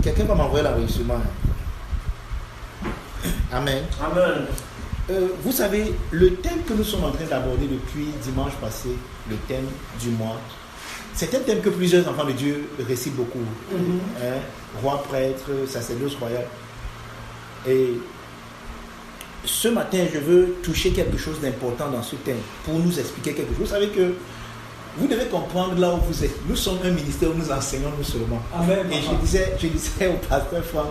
Quelqu'un va m'envoyer l'enregistrement. Amen. Amen. Vous savez, le thème que nous sommes en train d'aborder depuis dimanche passé, le thème du mois, c'est un thème que plusieurs enfants de Dieu récitent beaucoup. Roi, prêtre, sacerdoce royal. Et ce matin, je veux toucher quelque chose d'important dans ce thème pour nous expliquer quelque chose. Vous savez que vous devez comprendre là où vous êtes. Nous sommes un ministère où nous enseignons nous seulement. Amen. Et je disais au pasteur Franck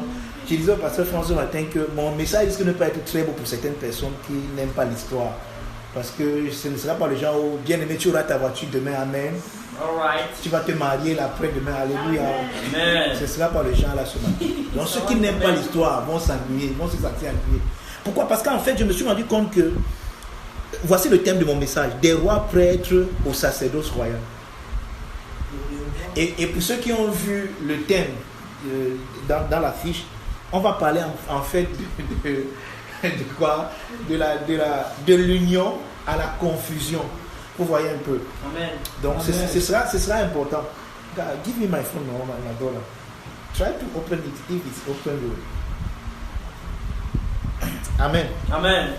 ce matin que mon message risque de ne pas être très beau pour certaines personnes qui n'aiment pas l'histoire. Parce que ce ne sera pas le genre où, bien aimé, tu auras ta voiture demain, amen. Alright. Tu vas te marier l'après-demain, alléluia. Amen. Ce ne sera pas le genre là ce matin. Donc ceux qui n'aiment pas l'histoire vont s'ennuyer, vont se sentir ennuyés. Pourquoi? Parce qu'en fait, je me suis rendu compte que, voici le thème de mon message, des rois prêtres au sacerdoce royal. Et pour ceux qui ont vu le thème dans la fiche, on va parler en fait de quoi? De l'union à la confusion. Vous voyez un peu. Amen. Donc ce sera important. God, give me my phone, my dollar. Try to open it if it's open. Amen. Amen.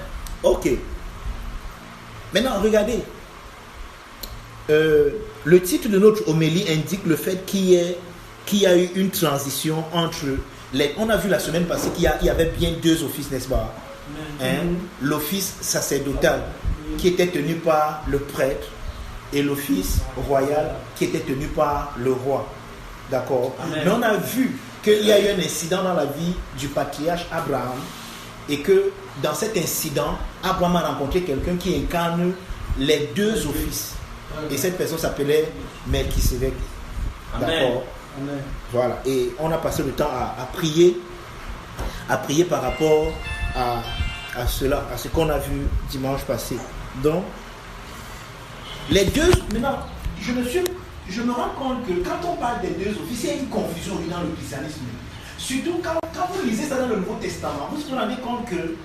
Ok. Maintenant, regardez. Le titre de notre homélie indique le fait qu'il y a eu une transition entre on a vu la semaine passée qu'il y avait bien deux offices, n'est-ce pas? L'office sacerdotal qui était tenu par le prêtre et l'office royal qui était tenu par le roi. D'accord? Mais on a vu qu'il y a eu un incident dans la vie du patriarche Abraham et que dans cet incident, Abraham a rencontré quelqu'un qui incarne les deux offices. Et cette personne s'appelait Melchisédek. D'accord? Amen. Voilà. Et on a passé le temps à prier par rapport à cela, à ce qu'on a vu dimanche passé. Donc, les deux, maintenant, je me rends compte que quand on parle des deux offices, il y a une confusion dans le christianisme. Surtout quand vous lisez ça dans le Nouveau Testament, vous vous rendez compte que,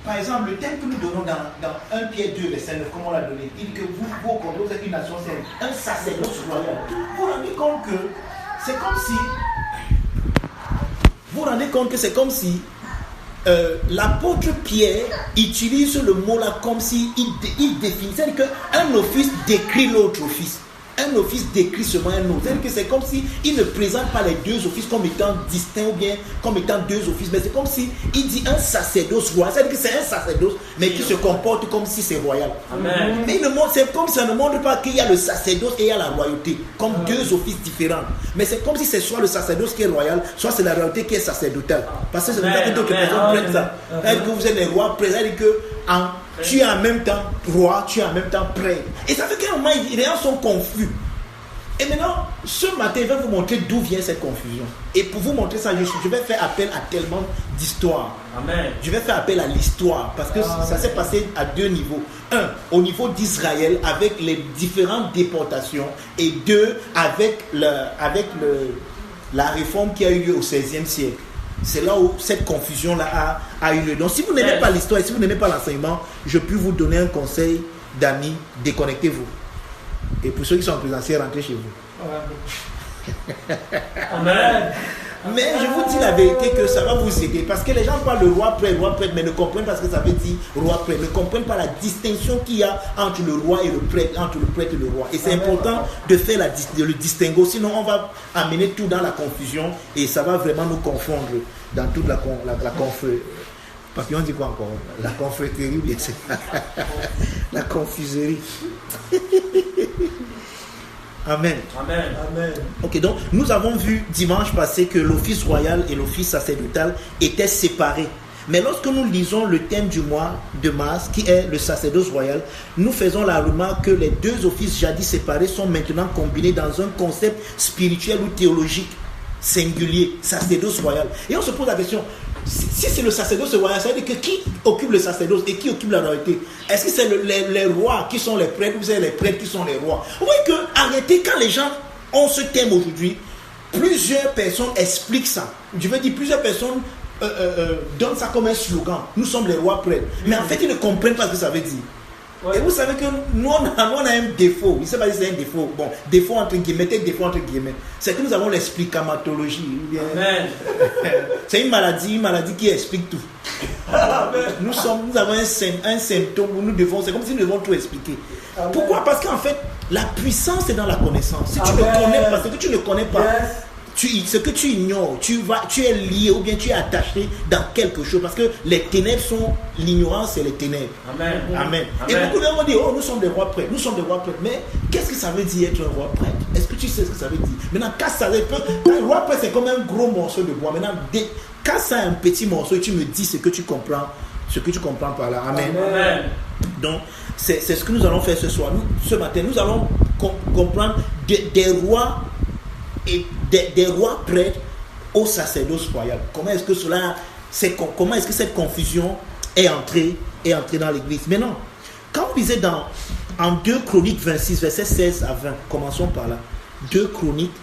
par exemple, le thème que nous donnons dans 1 Pierre 2, verset 9, comme on l'a donné, il dit que vous êtes une nation sainte, un sacerdoce royal. Vous vous rendez compte que c'est comme si, l'apôtre Pierre utilise le mot là comme si il définit, c'est-à-dire qu'un office décrit l'autre office. Un office décrit seulement un autre. C'est-à-dire que c'est comme s'il ne présente pas les deux offices comme étant distincts ou bien comme étant deux offices, mais c'est comme s'il dit un sacerdoce royal. C'est-à-dire que c'est un sacerdoce, mais qui se comporte comme si c'est royal. Amen. Mais c'est comme si ça ne montre pas qu'il y a le sacerdoce et il y a la royauté, comme deux offices différents. Mais c'est comme si c'est soit le sacerdoce qui est royal, soit c'est la royauté qui est sacerdotale. Parce que c'est comme ça que d'autres personnes prennent ça. C'est-à-dire que vous êtes les rois, c'est-à-dire que tu es en même temps roi, tu es en même temps prêtre. Et ça fait qu'à un moment, les gens sont confus. Et maintenant, ce matin, je vais vous montrer d'où vient cette confusion. Et pour vous montrer ça, je vais faire appel à tellement d'histoires. Amen. Je vais faire appel à l'histoire parce que ça s'est passé à deux niveaux. Un, au niveau d'Israël avec les différentes déportations. Et deux, avec la réforme qui a eu lieu au XVIe siècle. C'est là où cette confusion-là a eu lieu. Donc si vous n'aimez pas l'histoire et si vous n'aimez pas l'enseignement, je peux vous donner un conseil d'amis, déconnectez-vous. Et pour ceux qui sont en présentiel, rentrez chez vous. Amen. Mais je vous dis la vérité que ça va vous aider. Parce que les gens parlent de roi prêtre, mais ne comprennent pas ce que ça veut dire roi prêtre. Ne comprennent pas la distinction qu'il y a entre le roi et le prêtre, entre le prêtre et le roi. Et c'est important de faire le distinguo. Sinon, on va amener tout dans la confusion et ça va vraiment nous confondre dans toute la confrérie. Parce qu'on dit quoi encore? La confréterie, bien sûr. La confuserie. Amen. Amen. Amen. Ok, donc nous avons vu dimanche passé que l'office royal et l'office sacerdotal étaient séparés. Mais lorsque nous lisons le thème du mois de mars, qui est le sacerdoce royal, nous faisons la remarque que les deux offices jadis séparés sont maintenant combinés dans un concept spirituel ou théologique singulier, sacerdoce royal. Et on se pose la question, si c'est le sacerdoce royal, ça veut dire que qui occupe le sacerdoce et qui occupe la royauté? Est-ce que c'est les rois qui sont les prêtres ou c'est les prêtres qui sont les rois? Vous voyez que, arrêtez, quand les gens ont ce thème aujourd'hui, plusieurs personnes expliquent ça. Je veux dire, plusieurs personnes donnent ça comme un slogan. Nous sommes les rois prêtres. Mais en fait, ils ne comprennent pas ce que ça veut dire. Et vous savez que nous, on a un défaut. Je ne sais pas si c'est un défaut. Bon, défaut entre guillemets, défaut entre guillemets. C'est que nous avons l'explicamatologie. Amen. C'est une maladie qui explique tout. Nous avons un symptôme où nous devons, c'est comme si nous devons tout expliquer. Amen. Pourquoi? Parce qu'en fait, la puissance est dans la connaissance. Si tu ne connais pas, ce que tu ne connais pas, ce que tu ignores, tu es lié ou bien tu es attaché dans quelque chose. Parce que les ténèbres sont l'ignorance et les ténèbres. Amen. Amen. Et beaucoup de gens vont dire, oh, nous sommes des rois prêtres. Nous sommes des rois prêtres. Mais qu'est-ce que ça veut dire être un roi prêtre? Est-ce que tu sais ce que ça veut dire? Maintenant, un roi prêtre, c'est comme un gros morceau de bois. Maintenant, casse ça un petit morceau et tu me dis ce que tu comprends par là. Amen. Amen. Donc, c'est ce que nous allons faire ce soir. Ce matin, nous allons comprendre des rois et des rois prêtres au sacerdoce royal. Comment est-ce que cette confusion est entrée dans l'église? Maintenant, quand vous lisez en 2 Chroniques 26, versets 16 à 20, commençons par là. 2 Chroniques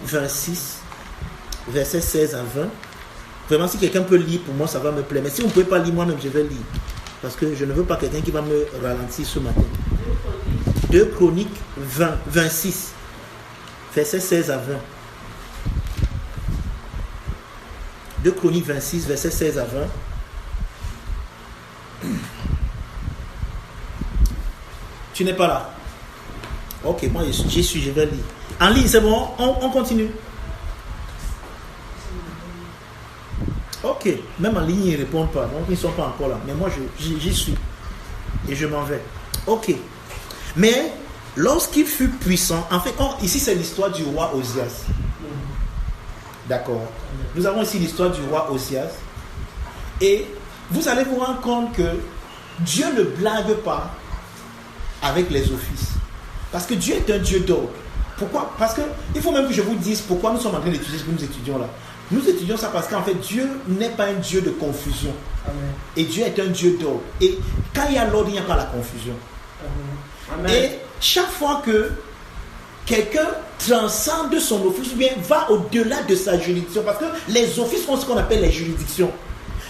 26, versets 16 à 20. Vraiment, si quelqu'un peut lire, pour moi, ça va me plaire. Mais si vous ne pouvez pas lire, moi-même, je vais lire. Parce que je ne veux pas quelqu'un qui va me ralentir ce matin. 2 Chroniques 26, versets 16 à 20. 2 Chroniques 26, versets 16 à 20. Tu n'es pas là? Ok, moi j'y suis, je vais lire. En ligne, c'est bon? On continue. Ok, même en ligne, ils ne répondent pas. Donc, ils ne sont pas encore là. Mais moi, j'y suis. Et je m'en vais. Ok. Mais, lorsqu'il fut puissant, en fait, ici, c'est l'histoire du roi Osias. D'accord. Nous avons ici l'histoire du roi Osias. Et vous allez vous rendre compte que Dieu ne blague pas avec les offices. Parce que Dieu est un Dieu d'ordre. Pourquoi? Parce que il faut même que je vous dise pourquoi nous sommes en train d'étudier ce que nous étudions là. Nous étudions ça parce qu'en fait, Dieu n'est pas un Dieu de confusion. Amen. Et Dieu est un Dieu d'ordre. Et quand il y a l'ordre, il n'y a pas la confusion. Amen. Et chaque fois que quelqu'un transcende son office ou bien va au-delà de sa juridiction, parce que les offices ont ce qu'on appelle les juridictions.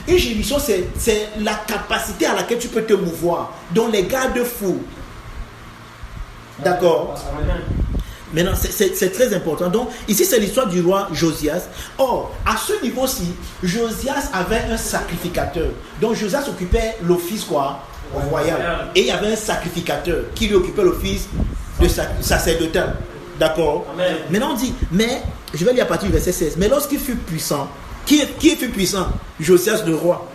Une juridiction, c'est la capacité à laquelle tu peux te mouvoir, dont les garde-fous. D'accord? Amen. Maintenant, c'est très important. Donc, ici, c'est l'histoire du roi Josias. Or, à ce niveau-ci, Josias avait un sacrificateur. Donc, Josias occupait l'office royal. Et il y avait un sacrificateur qui lui occupait l'office de sacerdotal. D'accord? Amen. Maintenant, on dit, mais, je vais lire à partir du verset 16. Mais lorsqu'il fut puissant, qui fut puissant? Josias le roi.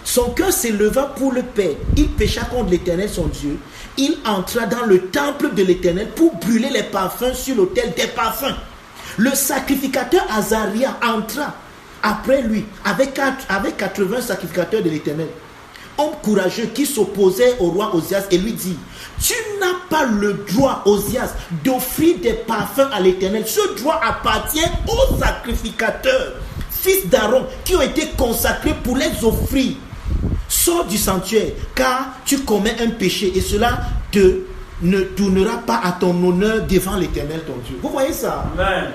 Son cœur s'éleva pour le perdre. Il pécha contre l'Éternel, son Dieu. Il entra dans le temple de l'Éternel pour brûler les parfums sur l'autel des parfums. Le sacrificateur Azaria entra après lui avec 80 sacrificateurs de l'Éternel. Homme courageux qui s'opposait au roi Osias et lui dit: tu n'as pas le droit, Osias, d'offrir des parfums à l'Éternel. Ce droit appartient aux sacrificateurs, fils d'Aaron, qui ont été consacrés pour les offrir. Sors du sanctuaire, car tu commets un péché et cela ne tournera pas à ton honneur devant l'Éternel ton Dieu. Vous voyez ça? Amen.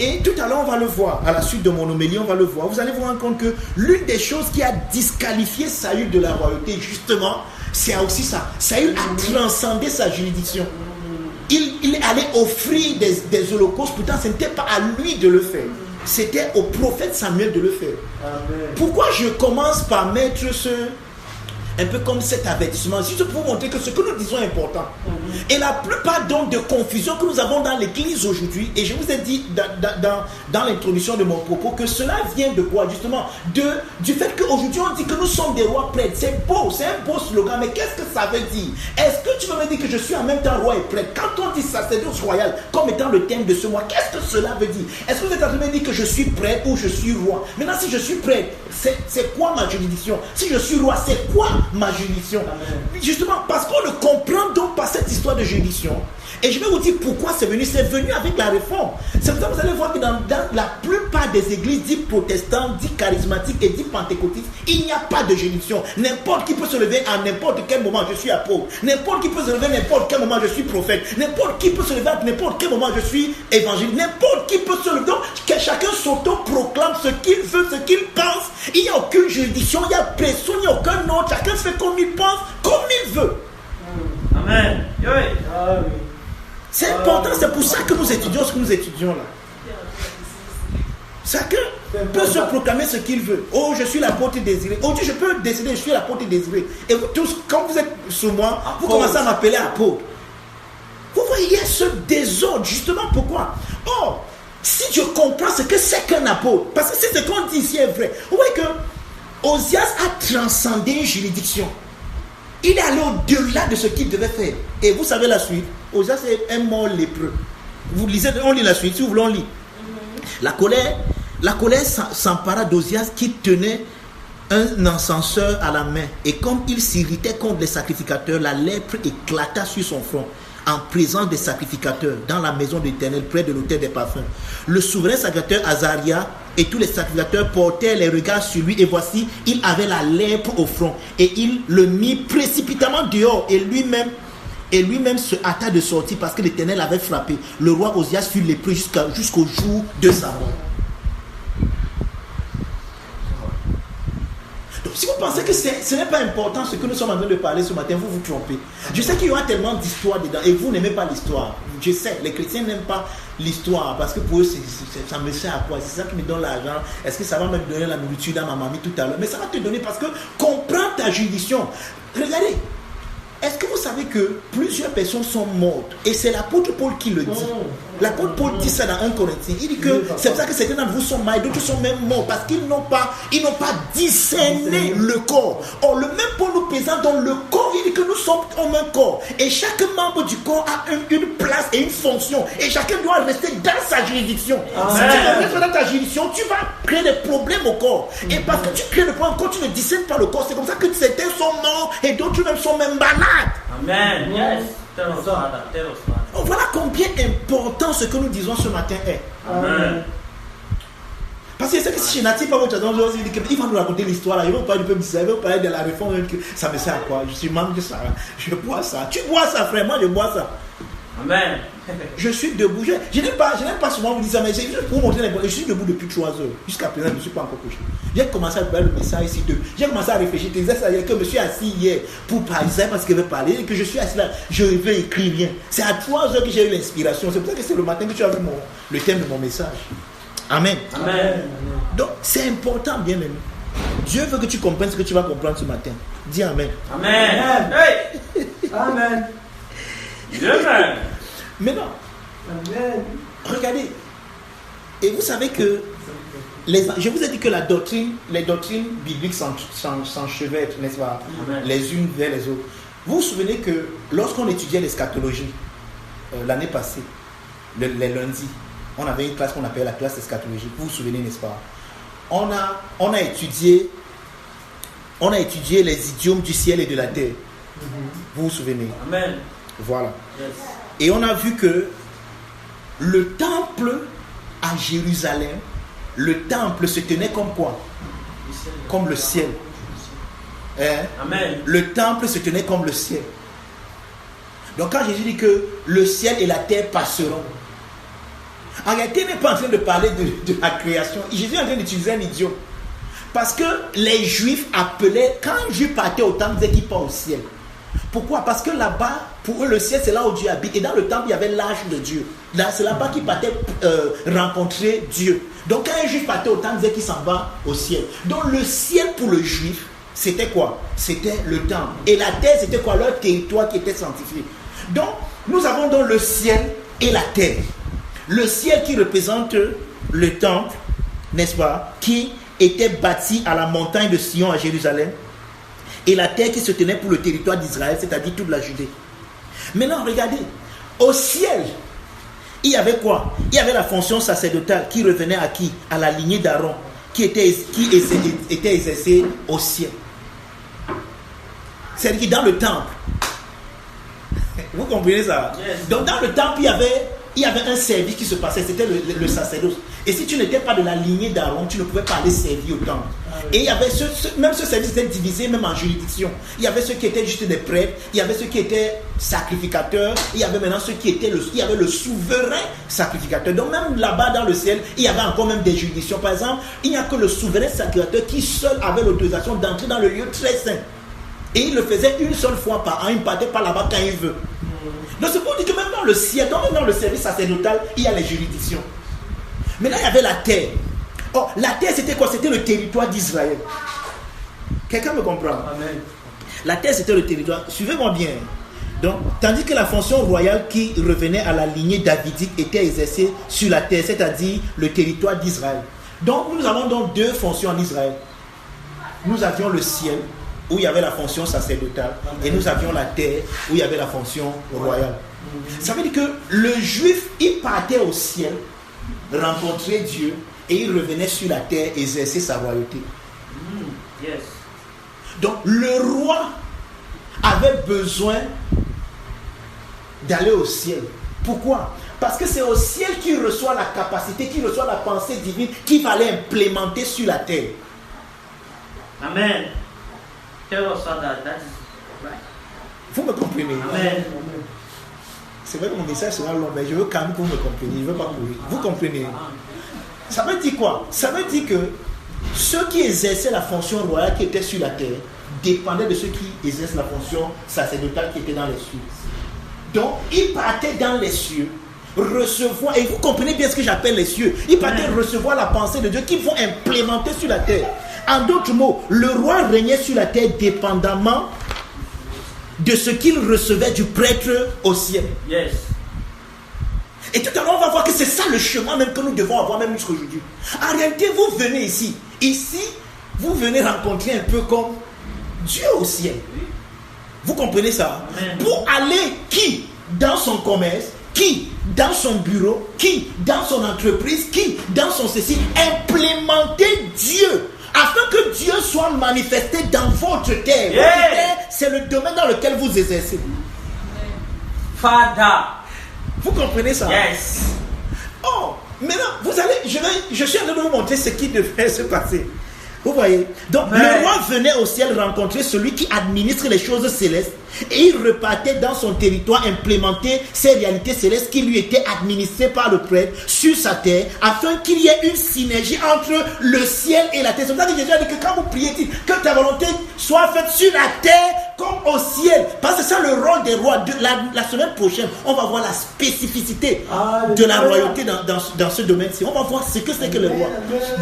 Et tout à l'heure, on va le voir. À la suite de mon homélie, on va le voir. Vous allez vous rendre compte que l'une des choses qui a disqualifié Saül de la royauté, justement, c'est aussi ça. Saül a transcendé sa juridiction. Il allait offrir des holocaustes, pourtant ce n'était pas à lui de le faire. C'était au prophète Samuel de le faire. Amen. Pourquoi je commence par mettre un peu comme cet avertissement, juste pour vous montrer que ce que nous disons est important. Et la plupart donc de confusion que nous avons dans l'église aujourd'hui, et je vous ai dit dans l'introduction de mon propos que cela vient de quoi? Justement du fait qu'aujourd'hui on dit que nous sommes des rois prêtres. C'est beau, c'est un beau slogan, mais qu'est-ce que ça veut dire? Est-ce que tu veux me dire que je suis en même temps roi et prêtre? Quand on dit sacerdoce royal comme étant le thème de ce mois, qu'est-ce que cela veut dire? Est-ce que vous êtes en train de me dire que je suis prêtre ou je suis roi? Maintenant, si je suis prêtre, c'est quoi ma juridiction? Si je suis roi, c'est quoi ma juridiction? Amen. Justement parce qu'on ne comprend donc pas cette histoire de juridiction. Et je vais vous dire pourquoi c'est venu avec la réforme. C'est pour ça que vous allez voir que dans la plupart des églises dites protestantes, dites charismatiques et dites pentecôtistes, il n'y a pas de juridiction. N'importe qui peut se lever à n'importe quel moment, je suis apôtre. N'importe qui peut se lever à n'importe quel moment, je suis prophète. N'importe qui peut se lever à n'importe quel moment, je suis évangile. N'importe qui peut se lever. Donc, que chacun s'auto-proclame ce qu'il veut, ce qu'il pense. Il n'y a aucune juridiction, il n'y a pression, il n'y a aucun ordre. Chacun fait comme il pense, comme il veut. Amen. Oui. Ah oui. C'est important, c'est pour ça que nous étudions ce que nous étudions là. Chacun peut se proclamer ce qu'il veut. Oh, je suis l'apôtre désiré. Oh, je peux décider, je suis l'apôtre désiré. Et vous tous, quand vous êtes sous moi, vous commencez à m'appeler apôtre. Vous voyez, il y a ce désordre. Justement, pourquoi? Oh, si je comprends ce que c'est qu'un apôtre, parce que c'est ce qu'on dit ici est vrai. Vous voyez que Osias a transcendé une juridiction. Il est allé au-delà de ce qu'il devait faire. Et vous savez la suite. Osias est un mort lépreux. Vous lisez, on lit la suite, si vous voulez, on lit. La colère s'empara d'Osias qui tenait un encenseur à la main. Et comme il s'irritait contre les sacrificateurs, la lèpre éclata sur son front en présence des sacrificateurs dans la maison de l'Éternel près de l'autel des parfums. Le souverain sacrificateur Azaria et tous les sacrificateurs portèrent les regards sur lui et voici, il avait la lèpre au front et il le mit précipitamment dehors et lui-même se hâta de sortir parce que l'Éternel avait frappé. Le roi Osias fut lépreux jusqu'au jour de sa mort. Donc si vous pensez que ce n'est pas important ce que nous sommes en train de parler ce matin, vous vous trompez. Je sais qu'il y aura tellement d'histoires dedans et vous n'aimez pas l'histoire. Je sais, les chrétiens n'aiment pas l'histoire parce que pour eux, ça me sert à quoi? C'est ça qui me donne l'argent. Est-ce que ça va me donner la nourriture dans ma mamie tout à l'heure? Mais ça va te donner parce que comprends ta juridiction. Regardez. Est-ce que vous savez que plusieurs personnes sont mortes? Et c'est l'apôtre Paul qui le dit. L'apôtre Paul dit ça dans 1 Corinthiens. Il dit que c'est pour ça que certains d'entre vous sont morts, d'autres sont même morts parce qu'ils n'ont pas discerné le corps. Or, le même Paul nous présente dans le corps. Il dit que nous sommes comme un corps. Et chaque membre du corps a une place et une fonction. Et chacun doit rester dans sa juridiction. Si tu restes dans ta juridiction, tu vas créer des problèmes au corps. Et parce que tu crées des problèmes, quand tu ne discernes pas le corps, c'est comme ça que certains sont morts et d'autres même sont même malades. Amen. Yes. Tell us, Father. Tell us, Father. Voilà combien important ce que nous disons ce matin est. Amen. Parce que c'est que si je n'attire pas votre attention, il va nous raconter l'histoire là. Il va vous parler du peuple d'Israël, il va vous parler de la réforme. Ça me sert à quoi? Je suis membre de ça. Je bois ça. Tu bois ça, frère. Moi, je bois ça. Amen. Je suis debout. Je n'aime pas souvent vous dire ça, mais c'est juste pour vous montrer l'importance. Je suis debout depuis 3 heures. Jusqu'à présent, je ne suis pas encore couché. J'ai commencé à faire le message ici. J'ai commencé à réfléchir. Tu disais ça hier que je me suis assis hier pour parler parce qu'il veut parler et que je suis assis là. Je ne veux écrire rien. C'est à 3 heures que j'ai eu l'inspiration. C'est pour ça que c'est le matin que tu as vu le thème de mon message. Amen. Amen. Donc, c'est important, bien aimé. Dieu veut que tu comprennes ce que tu vas comprendre ce matin. Dis Amen. Amen. Hey. Amen. Amen. Maintenant, Amen. regardez. Et vous savez que je vous ai dit que les doctrines bibliques s'enchevêtrent, n'est-ce pas? Amen. Les unes vers les autres. Vous vous souvenez que lorsqu'on étudiait l'eschatologie, l'année passée, les lundis, on avait une classe qu'on appelait la classe eschatologique. Vous vous souvenez, n'est-ce pas? On a étudié les idiomes du ciel et de la terre. Vous vous souvenez? Amen. Voilà. Yes. Et on a vu que le temple à Jérusalem, le temple se tenait comme quoi? Comme le ciel. Hein? Amen. Le temple se tenait comme le ciel. Donc quand Jésus dit que le ciel et la terre passeront, en réalité, il n'est pas en train de parler de la création. Jésus est en train d'utiliser un idiome. Parce que les Juifs appelaient, quand un Juif partait au temple, il disait qu'il part au ciel. Pourquoi? Parce que là-bas, pour eux, le ciel, c'est là où Dieu habite. Et dans le temple, il y avait l'arche de Dieu. Là, c'est là-bas qu'il partait rencontrer Dieu. Donc, quand un Juif partait au temple, il disait qu'il s'en va au ciel. Donc, le ciel pour le Juif, c'était quoi? C'était le temple. Et la terre, c'était quoi? Leur territoire qui était sanctifié. Donc, nous avons donc le ciel et la terre. Le ciel qui représente le temple, n'est-ce pas? Qui était bâti à la montagne de Sion à Jérusalem. Et la terre qui se tenait pour le territoire d'Israël, c'est-à-dire toute la Judée. Maintenant, regardez, au ciel, il y avait quoi? Il y avait la fonction sacerdotale qui revenait à qui? À la lignée d'Aaron, qui était exercée au ciel. C'est-à-dire dans le temple. Vous comprenez ça? Yes. Donc dans le temple, il y avait un service qui se passait, c'était le sacerdoce. Et si tu n'étais pas de la lignée d'Aaron, tu ne pouvais pas aller servir au temple. Et il y avait même ce service était divisé même en juridiction. Il y avait ceux qui étaient juste des prêtres, il y avait ceux qui étaient sacrificateurs, il y avait maintenant ceux qui étaient il y avait le souverain sacrificateur. Donc même là-bas dans le ciel, il y avait encore même des juridictions. Par exemple, il n'y a que le souverain sacrificateur qui seul avait l'autorisation d'entrer dans le lieu très saint. Et il le faisait une seule fois par an, il ne partait pas là-bas quand il veut. Donc c'est pour dire que même dans le ciel, même dans le service sacerdotal, il y a les juridictions. Maintenant, il y avait la terre. Oh, la terre, c'était quoi? C'était le territoire d'Israël. Quelqu'un me comprend? Amen. La terre, c'était le territoire. Suivez-moi bien. Donc, tandis que la fonction royale qui revenait à la lignée davidique était exercée sur la terre, c'est-à-dire le territoire d'Israël. Donc, nous avons donc deux fonctions en Israël. Nous avions le ciel, où il y avait la fonction sacerdotale, et nous avions la terre, où il y avait la fonction royale. Ça veut dire que le juif, il partait au ciel, rencontrer Dieu, et il revenait sur la terre, exercer sa royauté. Yes. Donc, le roi avait besoin d'aller au ciel. Pourquoi? Parce que c'est au ciel qu'il reçoit la capacité, qu'il reçoit la pensée divine qu'il fallait implémenter sur la terre. Amen. Tell us that is right. Vous me comprenez? Amen. C'est vrai que mon message sera long, mais je veux quand même que vous me compreniez. Je ne veux pas courir. Vous comprenez? Ça veut dire quoi? Ça veut dire que ceux qui exerçaient la fonction royale qui était sur la terre dépendaient de ceux qui exercent la fonction sacerdotale qui était dans les cieux. Donc, ils partaient dans les cieux, recevoir, et vous comprenez bien ce que j'appelle les cieux, ils partaient recevoir la pensée de Dieu qu'ils vont implémenter sur la terre. En d'autres mots, le roi régnait sur la terre dépendamment de ce qu'il recevait du prêtre au ciel. Yes. Et tout à l'heure, on va voir que c'est ça le chemin même que nous devons avoir même jusqu'aujourd'hui. En réalité, vous venez ici. Ici, vous venez rencontrer un peu comme Dieu au ciel. Vous comprenez ça? Amen. Pour aller qui dans son commerce, qui dans son bureau, qui dans son entreprise, qui dans son ceci, implémenter Dieu afin que Dieu soit manifesté dans votre terre. Yeah. Votre terre, c'est le domaine dans lequel vous exercez. Father. Vous comprenez ça? Yes. Oh, maintenant, vous allez, je suis en train de vous montrer ce qui devrait se passer. Vous voyez? Donc, le roi venait au ciel rencontrer celui qui administre les choses célestes et il repartait dans son territoire implémenter ces réalités célestes qui lui étaient administrées par le prêtre sur sa terre afin qu'il y ait une synergie entre le ciel et la terre. C'est pour ça que Jésus a dit que quand vous priez, que ta volonté soit faite sur la terre comme au ciel. Parce que c'est ça le rôle des rois. La semaine prochaine, on va voir la spécificité de la royauté dans ce domaine-ci. On va voir ce que c'est que le roi.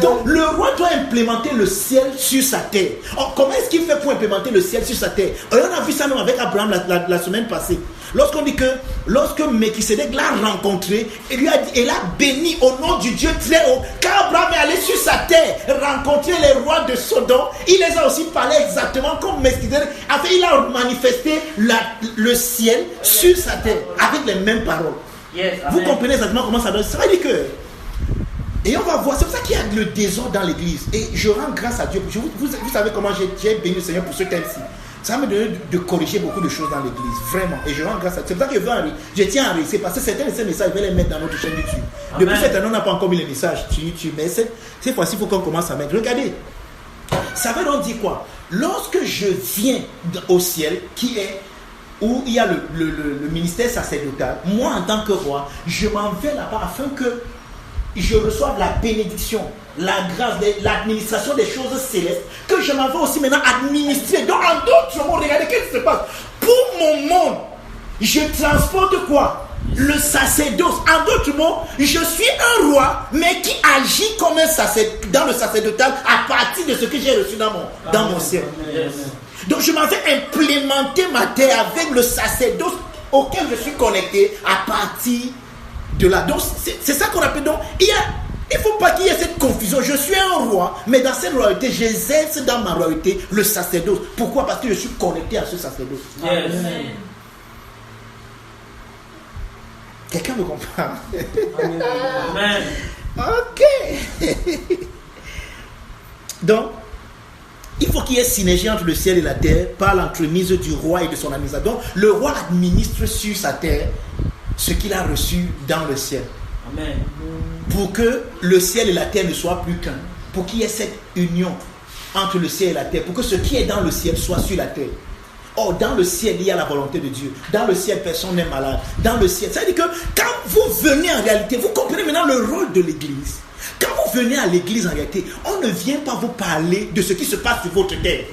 Donc, le roi doit implémenter le ciel sur sa terre. Alors, comment est-ce qu'il fait pour implémenter le ciel sur sa terre? On a vu ça même avec Abraham la semaine passée. Lorsqu'on dit que lorsque Melchisedec l'a rencontré, il lui a dit, il a béni au nom du Dieu très haut. Quand Abraham est allé sur sa terre rencontrer les rois de Sodome, il les a aussi parlé exactement comme Melchisedec. En fait, il a manifesté le ciel sur sa terre avec les mêmes paroles. Yes. Vous Amen. comprenez exactement comment ça doit. Ça veut dire que. Et on va voir, c'est pour ça qu'il y a le désordre dans l'église. Et je rends grâce à Dieu. Vous savez comment j'ai béni le Seigneur pour ce thème-ci. Ça va me donner de corriger beaucoup de choses dans l'église, vraiment. Et je rends grâce à Dieu. C'est pour ça que je tiens à réussir, parce que certains de ces messages, je vais les mettre dans notre chaîne YouTube. Amen. Depuis cette année, on n'a pas encore mis les messages sur YouTube, mais cette fois-ci, il faut qu'on commence à mettre. Regardez, ça veut donc dire quoi? Lorsque je viens au ciel, où il y a le ministère sacerdotal, moi en tant que roi, je m'en vais là-bas afin que je reçoive la bénédiction, la grâce, l'administration des choses célestes, que je m'en vais aussi maintenant administrer. Donc en d'autres mots, regardez qu'est-ce qui se passe. Pour mon monde, je transporte quoi? Le sacerdoce. En d'autres mots, je suis un roi, mais qui agit comme un sacerdoce dans le sacerdotal à partir de ce que j'ai reçu dans mon ciel. Yes. Donc je m'en vais implémenter ma terre avec le sacerdoce auquel je suis connecté à partir de là. Donc c'est ça qu'on appelle. Donc il ne faut pas qu'il y ait cette confusion. Je suis un roi, mais dans cette royauté, j'exerce dans ma royauté le sacerdoce. Pourquoi? Parce que je suis connecté à ce sacerdoce. Yes. Quelqu'un me comprend? Amen. Ok. Donc, il faut qu'il y ait synergie entre le ciel et la terre par l'entremise du roi et de son administration. Donc, le roi administre sur sa terre ce qu'il a reçu dans le ciel. Amen. Pour que le ciel et la terre ne soient plus qu'un. Pour qu'il y ait cette union entre le ciel et la terre. Pour que ce qui est dans le ciel soit sur la terre. Or, dans le ciel, il y a la volonté de Dieu. Dans le ciel, personne n'est malade. Dans le ciel, ça veut dire que quand vous venez en réalité, vous comprenez maintenant le rôle de l'église. Quand vous venez à l'église en réalité, on ne vient pas vous parler de ce qui se passe sur votre terre.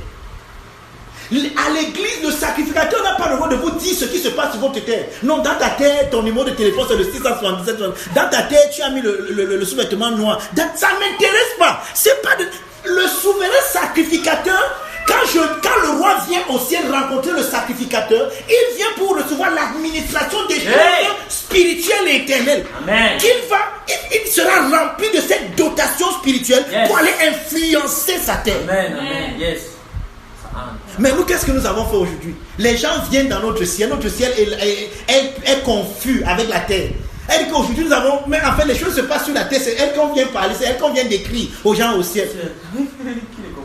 À l'église, le sacrificateur n'a pas le droit de vous dire ce qui se passe sur votre terre. Non, dans ta terre, ton numéro de téléphone c'est le 677. Dans ta terre, tu as mis le sous-vêtement noir. Ça ne m'intéresse pas. C'est pas le souverain sacrificateur. Quand le roi vient au ciel rencontrer le sacrificateur, il vient pour recevoir l'administration des choses spirituelles et éternelles. Amen. Il sera rempli de cette dotation spirituelle pour aller influencer sa terre. Amen. Amen. Yes. Mais nous, qu'est-ce que nous avons fait aujourd'hui? Les gens viennent dans notre ciel. Notre ciel est confus avec la terre. Elle dit qu'aujourd'hui nous avons... Mais en fait, les choses se passent sur la terre. C'est elle qu'on vient parler. C'est elle qu'on vient d'écrire aux gens au ciel.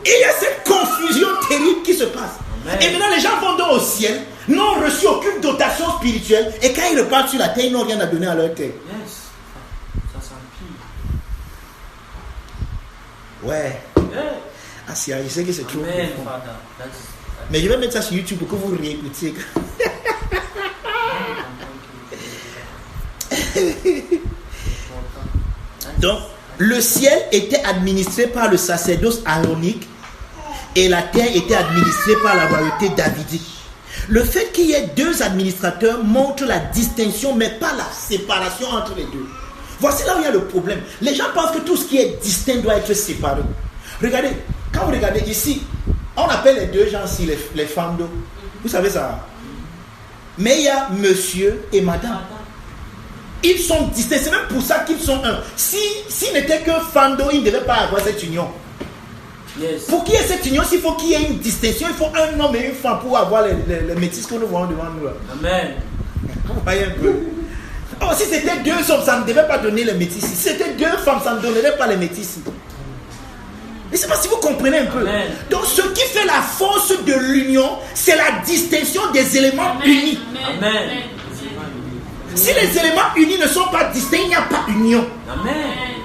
Et il y a cette confusion terrible qui se passe. Amen. Et maintenant, les gens vont donc au ciel, n'ont reçu aucune dotation spirituelle. Et quand ils repartent sur la terre, ils n'ont rien à donner à leur terre. Yes. Ça s'empire. Ouais. Yeah. Ah, si, je sais que c'est trop. Amen, profond. Father. Mais je vais mettre ça sur YouTube pour que vous réécoutiez. Donc, le ciel était administré par le sacerdoce aaronique et la terre était administrée par la royauté davidique. Le fait qu'il y ait deux administrateurs montre la distinction, mais pas la séparation entre les deux. Voici là où il y a le problème. Les gens pensent que tout ce qui est distinct doit être séparé. Regardez, quand vous regardez ici, on appelle les deux gens ici les femmes d'eau. Vous savez ça? Mais il y a monsieur et madame. Ils sont distincts. C'est même pour ça qu'ils sont un. S'ils n'étaient que fando, ils ne devaient pas avoir cette union. Yes. Pour qu'il y ait cette union, il faut qu'il y ait une distinction. Il faut un homme et une femme pour avoir les métis que nous voyons devant nous. Là. Amen. Vous voyez un peu. Oh, si c'était deux hommes, ça ne devait pas donner les métis. Si c'était deux femmes, ça ne donnerait pas les métis. Je ne sais pas si vous comprenez un peu. Amen. Donc ce qui fait la force de l'union, c'est la distinction des éléments unis. Amen. Si les éléments unis ne sont pas distincts, il n'y a pas union. Amen.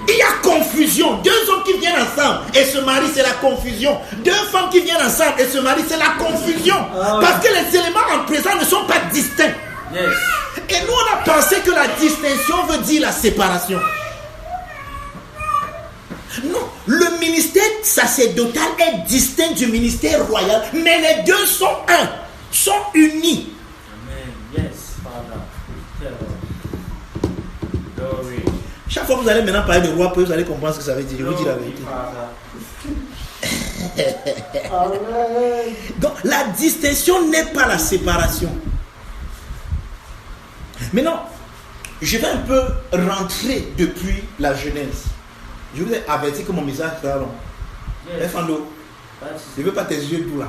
Il y a confusion. Deux hommes qui viennent ensemble et se marient, c'est la confusion. Deux femmes qui viennent ensemble et se marient, c'est la confusion. Parce que les éléments en présent ne sont pas distincts. Yes. Et nous, on a pensé que la distinction veut dire la séparation. Non, le ministère sacerdotal est distinct du ministère royal, mais les deux sont un, sont unis. Amen. Yes, Father. Glory. Chaque fois que vous allez maintenant parler de roi, vous allez comprendre ce que ça veut dire. Je vous dis la vérité. Amen. Donc, la distinction n'est pas la séparation. Maintenant, je vais un peu rentrer depuis la Genèse. Je vous ai averti que mon message sera long. Yes. Fando, je ne veux pas tes yeux doux là.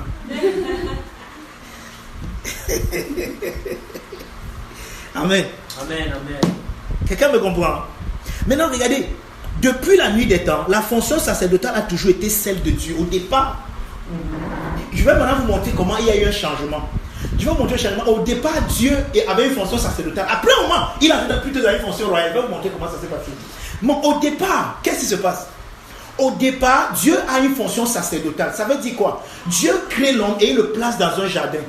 Amen. Amen. Amen. Quelqu'un me comprend? Maintenant, regardez. Depuis la nuit des temps, la fonction sacerdotale a toujours été celle de Dieu. Au départ, je vais maintenant vous montrer comment il y a eu un changement. Je vais vous montrer un changement. Au départ, Dieu avait une fonction sacerdotale. Après un moment, il a plutôt une fonction royale. Je vais vous montrer comment ça s'est passé. Mais au départ, qu'est-ce qui se passe? Au départ, Dieu a une fonction sacerdotale. Ça veut dire quoi? Dieu crée l'homme et il le place dans un jardin.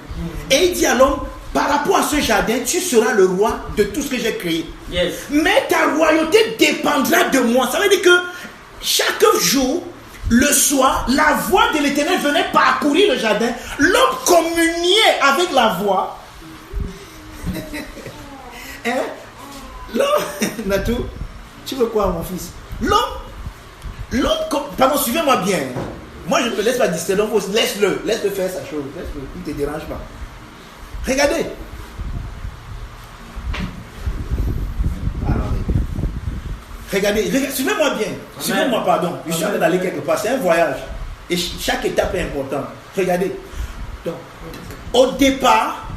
Et il dit à l'homme, par rapport à ce jardin, tu seras le roi de tout ce que j'ai créé. Yes. Mais ta royauté dépendra de moi. Ça veut dire que chaque jour, le soir, la voix de l'Éternel venait parcourir le jardin. L'homme communiait avec la voix. Hein? L'homme, Natou, tu veux quoi, mon fils? L'homme, pardon, suivez-moi bien. Moi, je ne te laisse pas distraire, donc laisse-le faire sa chose. Laisse-le, il ne te dérange pas. Regardez. Regardez, suivez-moi bien. Suivez-moi, pardon. Je suis en train d'aller quelque part. C'est un voyage. Et chaque étape est importante. Regardez. Donc, au départ,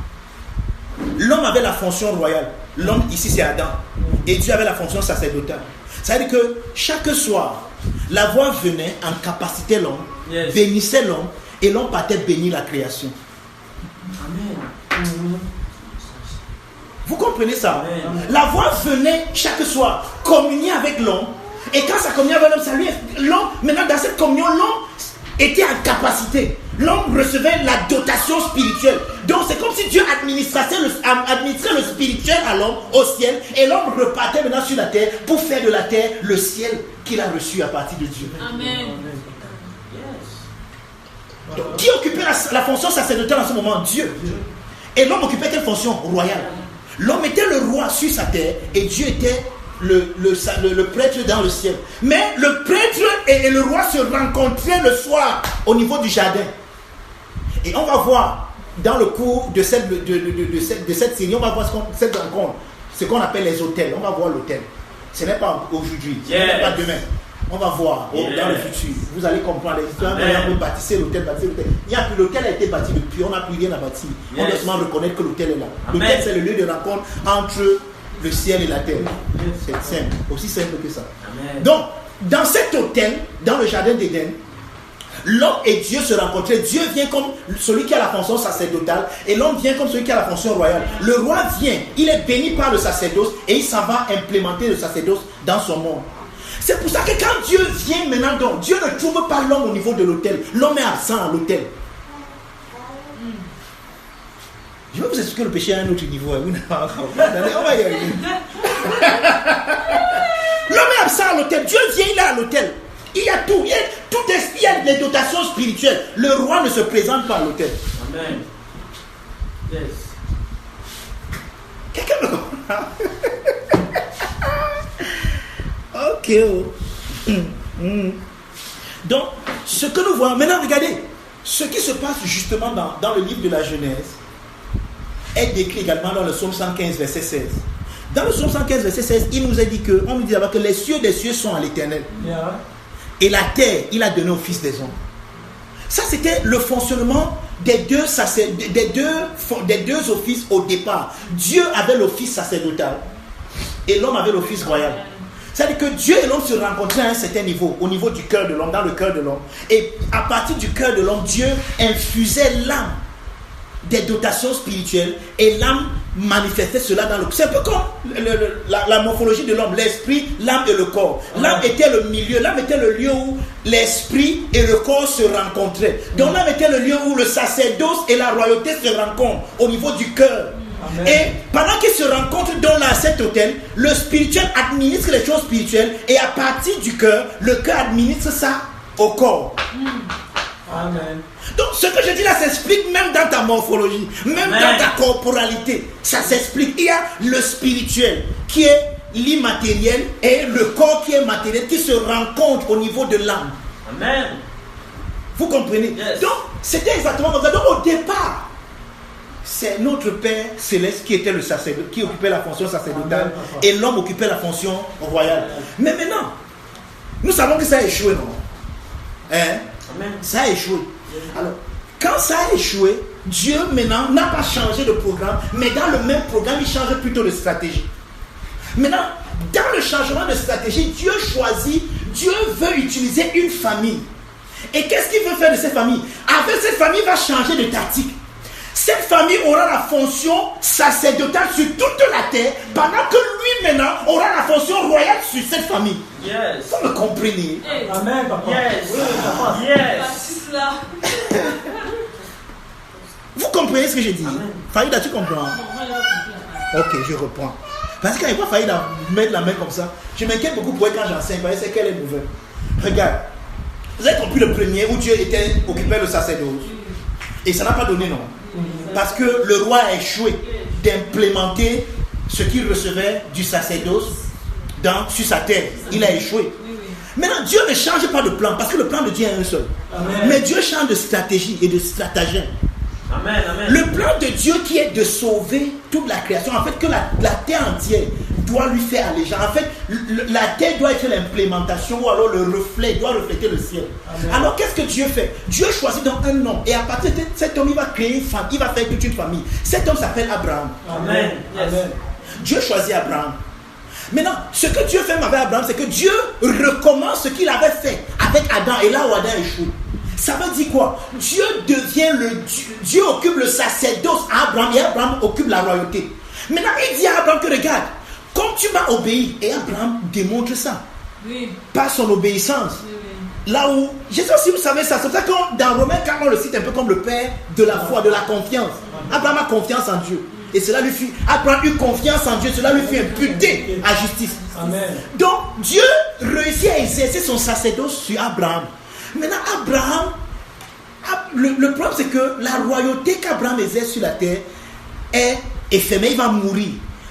l'homme avait la fonction royale. L'homme, ici, c'est Adam. Et Dieu avait la fonction sacerdotale. Ça veut dire que chaque soir, la voix venait en capacité l'homme, Yes. bénissait l'homme, et l'homme partait bénir la création. Amen. Vous comprenez ça? Amen. La voix venait chaque soir communier avec l'homme. Et quand ça communiait avec l'homme, ça lui... L'homme, maintenant dans cette communion, l'homme était en capacité. L'homme recevait la dotation spirituelle. Donc c'est comme si Dieu administrait le spirituel à l'homme au ciel. Et l'homme repartait maintenant sur la terre pour faire de la terre le ciel qu'il a reçu à partir de Dieu. Amen. Yes. Donc, qui occupait la fonction sacerdotale en ce moment? Dieu. Et l'homme occupait quelle fonction? Royale. L'homme était le roi sur sa terre et Dieu était le prêtre dans le ciel. Mais le prêtre et le roi se rencontraient le soir au niveau du jardin. Et on va voir dans le cours de cette série, on va voir cette rencontre, ce qu'on appelle les hôtels. On va voir l'hôtel. Ce n'est pas aujourd'hui, ce n'est pas demain. On va voir dans le futur. Vous allez comprendre l'histoire. On peut bâtir l'hôtel, Il y a plus, l'hôtel a été bâti depuis, on n'a plus rien à bâtir. On doit seulement reconnaître que l'hôtel est là. L'hôtel, c'est le lieu de rencontre entre le ciel et la terre. C'est simple, aussi simple que ça. Amen. Donc, dans cet hôtel, dans le jardin d'Éden, l'homme et Dieu se rencontraient. Dieu vient comme celui qui a la fonction sacerdotale et l'homme vient comme celui qui a la fonction royale. Le roi vient, il est béni par le sacerdoce et il s'en va implémenter le sacerdoce dans son monde. C'est pour ça que quand Dieu vient maintenant, donc, Dieu ne trouve pas l'homme au niveau de l'autel. L'homme est absent à l'autel. Je vais vous expliquer le péché à un autre niveau. On va y arriver. L'homme est absent à l'autel. Dieu vient, il est à l'autel. Il y a tout. Il y a les dotations spirituelles. Le roi ne se présente pas à l'autel. Amen. Yes. Quelqu'un me comprend? Ok. Donc, ce que nous voyons, maintenant regardez, ce qui se passe justement dans le livre de la Genèse est décrit également dans le psaume 115, verset 16. Dans le psaume 115, verset 16, il nous a dit on nous dit d'abord que les cieux des cieux sont à l'Éternel. Yeah. Et la terre, il a donné au Fils des hommes. Ça, c'était le fonctionnement des deux offices au départ. Dieu avait l'office sacerdotal et l'homme avait l'office royal. C'est-à-dire que Dieu et l'homme se rencontraient à un certain niveau, au niveau du cœur de l'homme, dans le cœur de l'homme. Et à partir du cœur de l'homme, Dieu infusait l'âme des dotations spirituelles et l'âme manifestait cela dans le corps. C'est un peu comme la morphologie de l'homme, l'esprit, l'âme et le corps. L'âme était le milieu, l'âme était le lieu où l'esprit et le corps se rencontraient. Donc l'âme était le lieu où le sacerdoce et la royauté se rencontrent au niveau du cœur. Amen. Et pendant qu'ils se rencontrent dans cet hôtel, le spirituel administre les choses spirituelles et à partir du cœur, le cœur administre ça au corps. Amen. Donc ce que je dis là s'explique même dans ta morphologie, même dans ta corporalité. Ça s'explique. Il y a le spirituel qui est l'immatériel et le corps qui est matériel qui se rencontrent au niveau de l'âme. Amen. Vous comprenez? Yes. Donc c'était exactement comme ça. Donc au départ, c'est notre Père Céleste qui était le sacerdoce, qui occupait la fonction sacerdotale. Amen. Et l'homme occupait la fonction royale. Amen. Mais maintenant, nous savons que ça a échoué, non? Hein? Amen. Ça a échoué. Alors, quand ça a échoué, Dieu maintenant n'a pas changé de programme, mais dans le même programme, il change plutôt de stratégie. Maintenant, dans le changement de stratégie, Dieu veut utiliser une famille. Et qu'est-ce qu'il veut faire de cette famille? Avec cette famille, il va changer de tactique. Cette famille aura la fonction sacerdotale sur toute la terre, pendant que lui maintenant aura la fonction royale sur cette famille. Yes. Vous me comprenez? Yes. Amen, papa. Yes. Oui, papa. Yes. Vous comprenez ce que j'ai dit? Faïda, tu comprends? Ok, je reprends. Parce qu'il n'y a pas Faïda mettre la main comme ça. Je m'inquiète beaucoup pour elle quand j'enseigne, parce que c'est qu'elle est nouvelle. Regarde, vous avez compris le premier où Dieu occupait le sacerdoce. Et ça n'a pas donné non. Parce que le roi a échoué d'implémenter ce qu'il recevait du sacerdoce sur sa terre. Il a échoué. Maintenant, Dieu ne change pas de plan parce que le plan de Dieu est un seul. Amen. Mais Dieu change de stratégie et de stratagème. Amen, amen. Le plan de Dieu qui est de sauver toute la création, en fait, que la terre entière doit lui faire allégeance. En fait, la terre doit être l'implémentation ou alors le reflet, doit refléter le ciel. Amen. Alors, qu'est-ce que Dieu fait? Dieu choisit donc un homme et à partir de cet homme, il va créer une femme, il va faire toute une famille. Cet homme s'appelle Abraham. Amen. Yes. Amen. Dieu choisit Abraham. Maintenant, ce que Dieu fait avec Abraham, c'est que Dieu recommence ce qu'il avait fait avec Adam et là où Adam échoue. Ça veut dire quoi? Dieu devient Dieu occupe le sacerdoce à Abraham et Abraham occupe la royauté. Maintenant, il dit à Abraham que regarde, comme tu m'as obéi, et Abraham démontre ça. Oui. Par son obéissance. Oui, oui. Là où, je sais pas si vous savez ça, c'est pour ça que dans Romains 4, on le cite un peu comme le père de la foi, de la confiance. Abraham a confiance en Dieu. Et cela lui fut, Abraham eut confiance en Dieu, cela lui fut imputé à justice. Amen. Donc, Dieu réussit à exercer son sacerdoce sur Abraham. Maintenant, Abraham, le problème c'est que la royauté qu'Abraham exerce sur la terre est éphémère, il va mourir.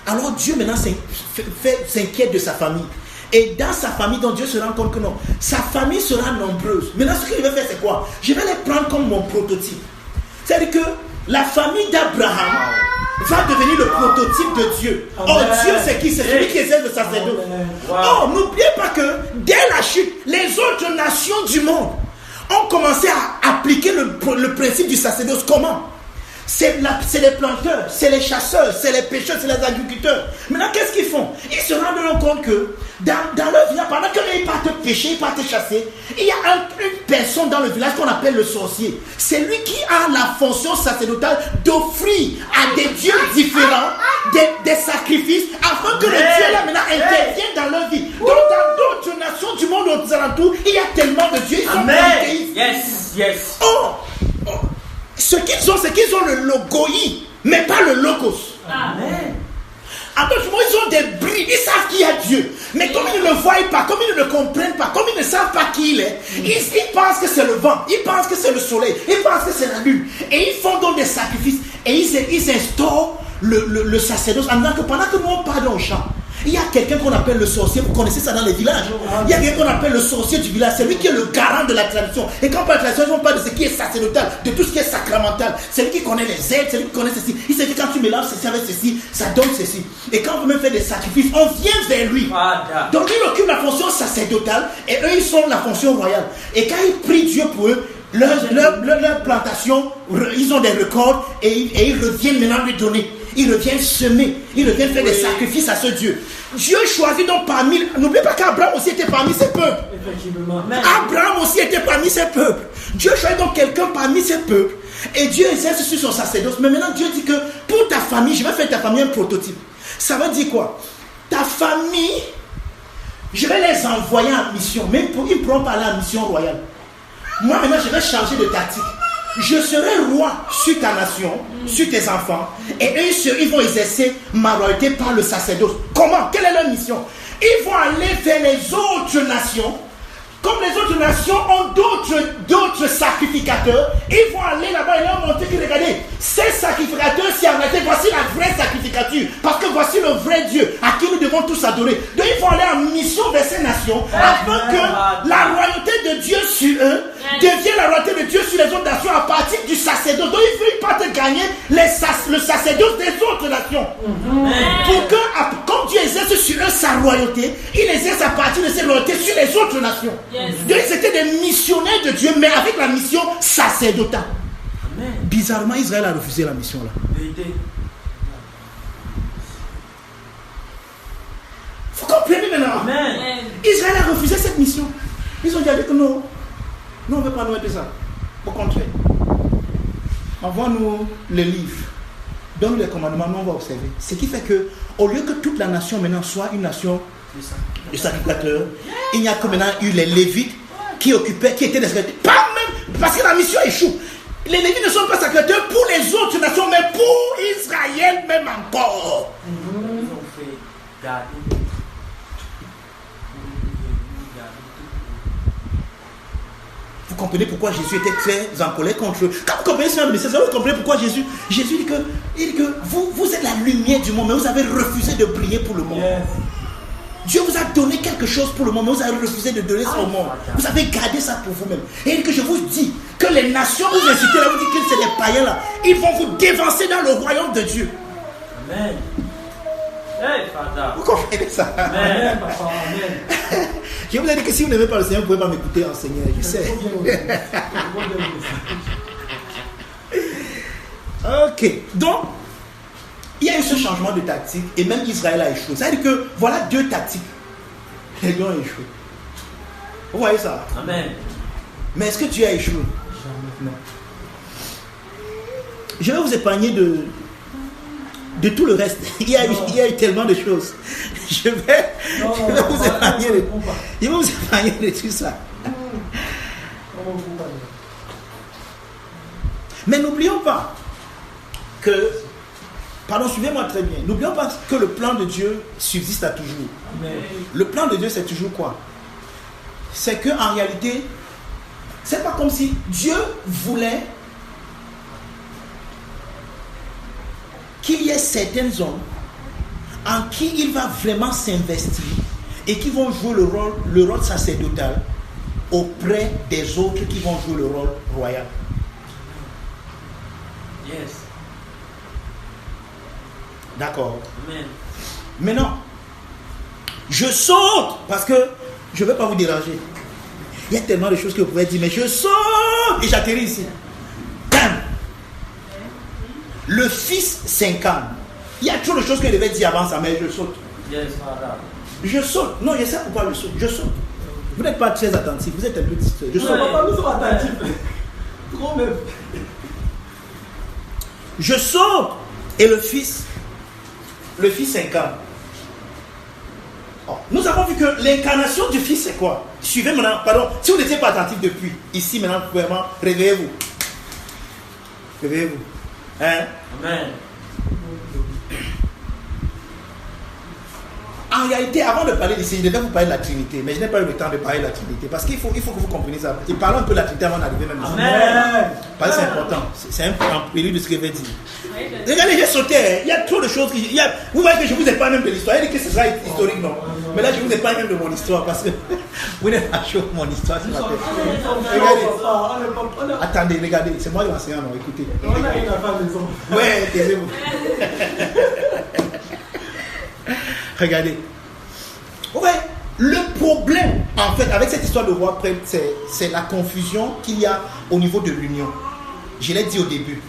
Alors Dieu maintenant s'inquiète de sa famille. Et dans sa famille, donc Dieu se rend compte que non, sa famille sera nombreuse. Maintenant ce que je vais faire c'est quoi? Je vais les prendre comme mon prototype. C'est-à-dire que la famille d'Abraham va devenir le prototype de Dieu. Oh, Dieu c'est qui? C'est celui qui exerce le sacerdoce. Oh, n'oubliez pas que dès la chute, les autres nations du monde ont commencé à appliquer le principe du sacerdoce. Comment? C'est les planteurs, c'est les chasseurs, c'est les pêcheurs, c'est les agriculteurs. Maintenant, qu'est-ce qu'ils font? Ils se rendent compte que dans leur village, pendant qu'ils partent pêcher, ils partent chasser, il y a une personne dans le village qu'on appelle le sorcier. C'est lui qui a la fonction sacerdotale d'offrir à des dieux différents des sacrifices afin que le Dieu là maintenant intervienne dans leur vie. Donc dans d'autres nations du monde aux alentours, il y a tellement de dieux, ils sont polythéistes. Yes. Oh. Ce qu'ils ont, c'est qu'ils ont le logoi, mais pas le logos. Amen. En d'autres mots, ils ont des bris, ils savent qu'il y a Dieu. Mais comme ils ne le voient pas, comme ils ne le comprennent pas, comme ils ne savent pas qui il est, ils pensent que c'est le vent, ils pensent que c'est le soleil, ils pensent que c'est la lune. Et ils font donc des sacrifices. Et ils instaurent le sacerdoce en disant que pendant que nous on parle au champ, il y a quelqu'un qu'on appelle le sorcier, vous connaissez ça dans les villages. Il y a quelqu'un qu'on appelle le sorcier du village, c'est lui qui est le garant de la tradition. Et quand on parle de tradition, on parle de ce qui est sacerdotal, de tout ce qui est sacramental. C'est lui qui connaît les aides, c'est lui qui connaît ceci. Il sait que quand tu mélanges ceci avec ceci, ça donne ceci. Et quand on veut même faire des sacrifices, on vient vers lui. Donc lui, il occupe la fonction sacerdotale et eux, ils sont la fonction royale. Et quand ils prient Dieu pour eux, leur plantation, ils ont des records et ils reviennent maintenant lui donner. Ils reviennent semer, ils reviennent faire des sacrifices à ce Dieu. Dieu choisit donc parmi... N'oubliez pas qu'Abraham aussi était parmi ses peuples. Effectivement. Abraham aussi était parmi ses peuples. Dieu choisit donc quelqu'un parmi ses peuples. Et Dieu exerce sur son sacerdoce. Mais maintenant Dieu dit que pour ta famille, je vais faire ta famille un prototype. Ça veut dire quoi? Ta famille, je vais les envoyer en mission. Même ils ne pourront pas aller en mission royale. Moi maintenant je vais changer de tactique. Je serai roi sur ta nation, sur tes enfants, et eux, ils vont exercer ma royauté par le sacerdoce. Comment? Quelle est leur mission? Ils vont aller vers les autres nations. Comme les autres nations ont d'autres sacrificateurs, ils vont aller là-bas et leur montrer que regardez, ces sacrificateurs, si en réalité, voici la vraie sacrificature. Parce que voici le vrai Dieu à qui nous devons tous adorer. Donc ils vont aller en mission vers ces nations afin que la royauté de Dieu sur eux devienne la royauté de Dieu sur les autres nations à partir du sacerdoce. Donc ils partent gagner le sacerdoce des autres nations. Pour que, comme Dieu exerce sur eux sa royauté, il exerce à partir de cette royauté sur les autres nations. Donc ils étaient des missionnaires de Dieu, mais avec la mission sacerdotale. Amen. Bizarrement, Israël a refusé la mission là. Vous comprenez maintenant? Amen. Israël a refusé cette mission. Ils ont dit que non, nous on ne veut pas nous aider ça. Au contraire, envoie-nous le livre, donne-nous les commandements, nous on va observer. Ce qui fait que, au lieu que toute la nation maintenant soit une nation de sacrificateurs, il n'y a que maintenant eu les Lévites qui étaient des sacrificateurs. Pas même, parce que la mission échoue. Les Lévites ne sont pas sacrificateurs pour les autres nations, mais pour Israël même encore. Vous comprenez pourquoi Jésus était très en colère contre eux. Quand vous comprenez ce message, vous comprenez pourquoi Jésus dit que vous êtes la lumière du monde, mais vous avez refusé de briller pour le monde. Yes. Dieu vous a donné quelque chose pour le monde, mais vous avez refusé de donner ça au monde. Vous avez gardé ça pour vous-même. Et que je vous dis que les nations vous incitez là, vous dites que c'est des païens là, ils vont vous dévancer dans le royaume de Dieu. Amen. Hey, Father. Vous comprenez ça? Amen. Papa, amen. Je vous ai dit que si vous n'aimez pas le Seigneur, vous ne pouvez pas m'écouter enseigner, je sais. Ok, donc il y a eu ce changement de tactique et même Israël a échoué. Ça veut dire que voilà deux tactiques. Les deux ont échoué. Vous voyez ça? Amen. Mais est-ce que Dieu a échoué? Non. Je vais vous épargner de tout le reste. Il y a eu tellement de choses. Je vais vous épargner de tout ça. Mais n'oublions pas que, pardon, suivez-moi très bien, n'oublions pas que le plan de Dieu subsiste à toujours. Amen. Le plan de Dieu, c'est toujours quoi? C'est qu'en réalité, C'est pas comme si Dieu voulait qu'il y ait certains hommes en qui il va vraiment s'investir et qui vont jouer le rôle sacerdotal auprès des autres qui vont jouer le rôle royal. Yes. D'accord. Amen. Maintenant, je saute parce que je ne veux pas vous déranger. Il y a tellement de choses que vous pouvez dire, mais je saute et j'atterris ici. Bam! Le Fils s'incarne. Il y a trop de choses que je devais dire avant ça, mais je saute. Yes, Father. Je saute. Non, je sais pourquoi je saute. Je saute. Vous n'êtes pas très attentif, vous êtes un peu distrait. Je saute. Papa, nous sommes attentifs. Trop même. Je saute et le Fils s'incarne. Oh, nous avons vu que l'incarnation du Fils c'est quoi? Suivez maintenant, pardon, si vous n'étiez pas attentif depuis, ici maintenant, vraiment, réveillez-vous. Réveillez-vous. Hein? Amen. En réalité, avant de parler d'ici, je devais vous parler de la Trinité, mais je n'ai pas eu le temps de parler de la Trinité, parce qu'il faut que vous compreniez ça. Et parlons un peu de la Trinité avant d'arriver même ici. Amen. Parce que c'est important. C'est un prélude de ce que je vais dire. Regardez, j'ai sauté. Il y a trop de choses. Vous voyez que je ne vous ai pas même de l'histoire. Il dit que ce sera historique, non. Mais là, je ne vous ai pas même de mon histoire, parce que vous n'êtes pas chaud mon histoire ce matin. Regardez. Attendez, regardez. C'est moi l'enseignant, non. Écoutez. On a une affaire à la maison. Ouais, taisez-vous. Regardez. Ouais, le problème, en fait, avec cette histoire de roi prêtre, c'est la confusion qu'il y a au niveau de l'union. Je l'ai dit au début.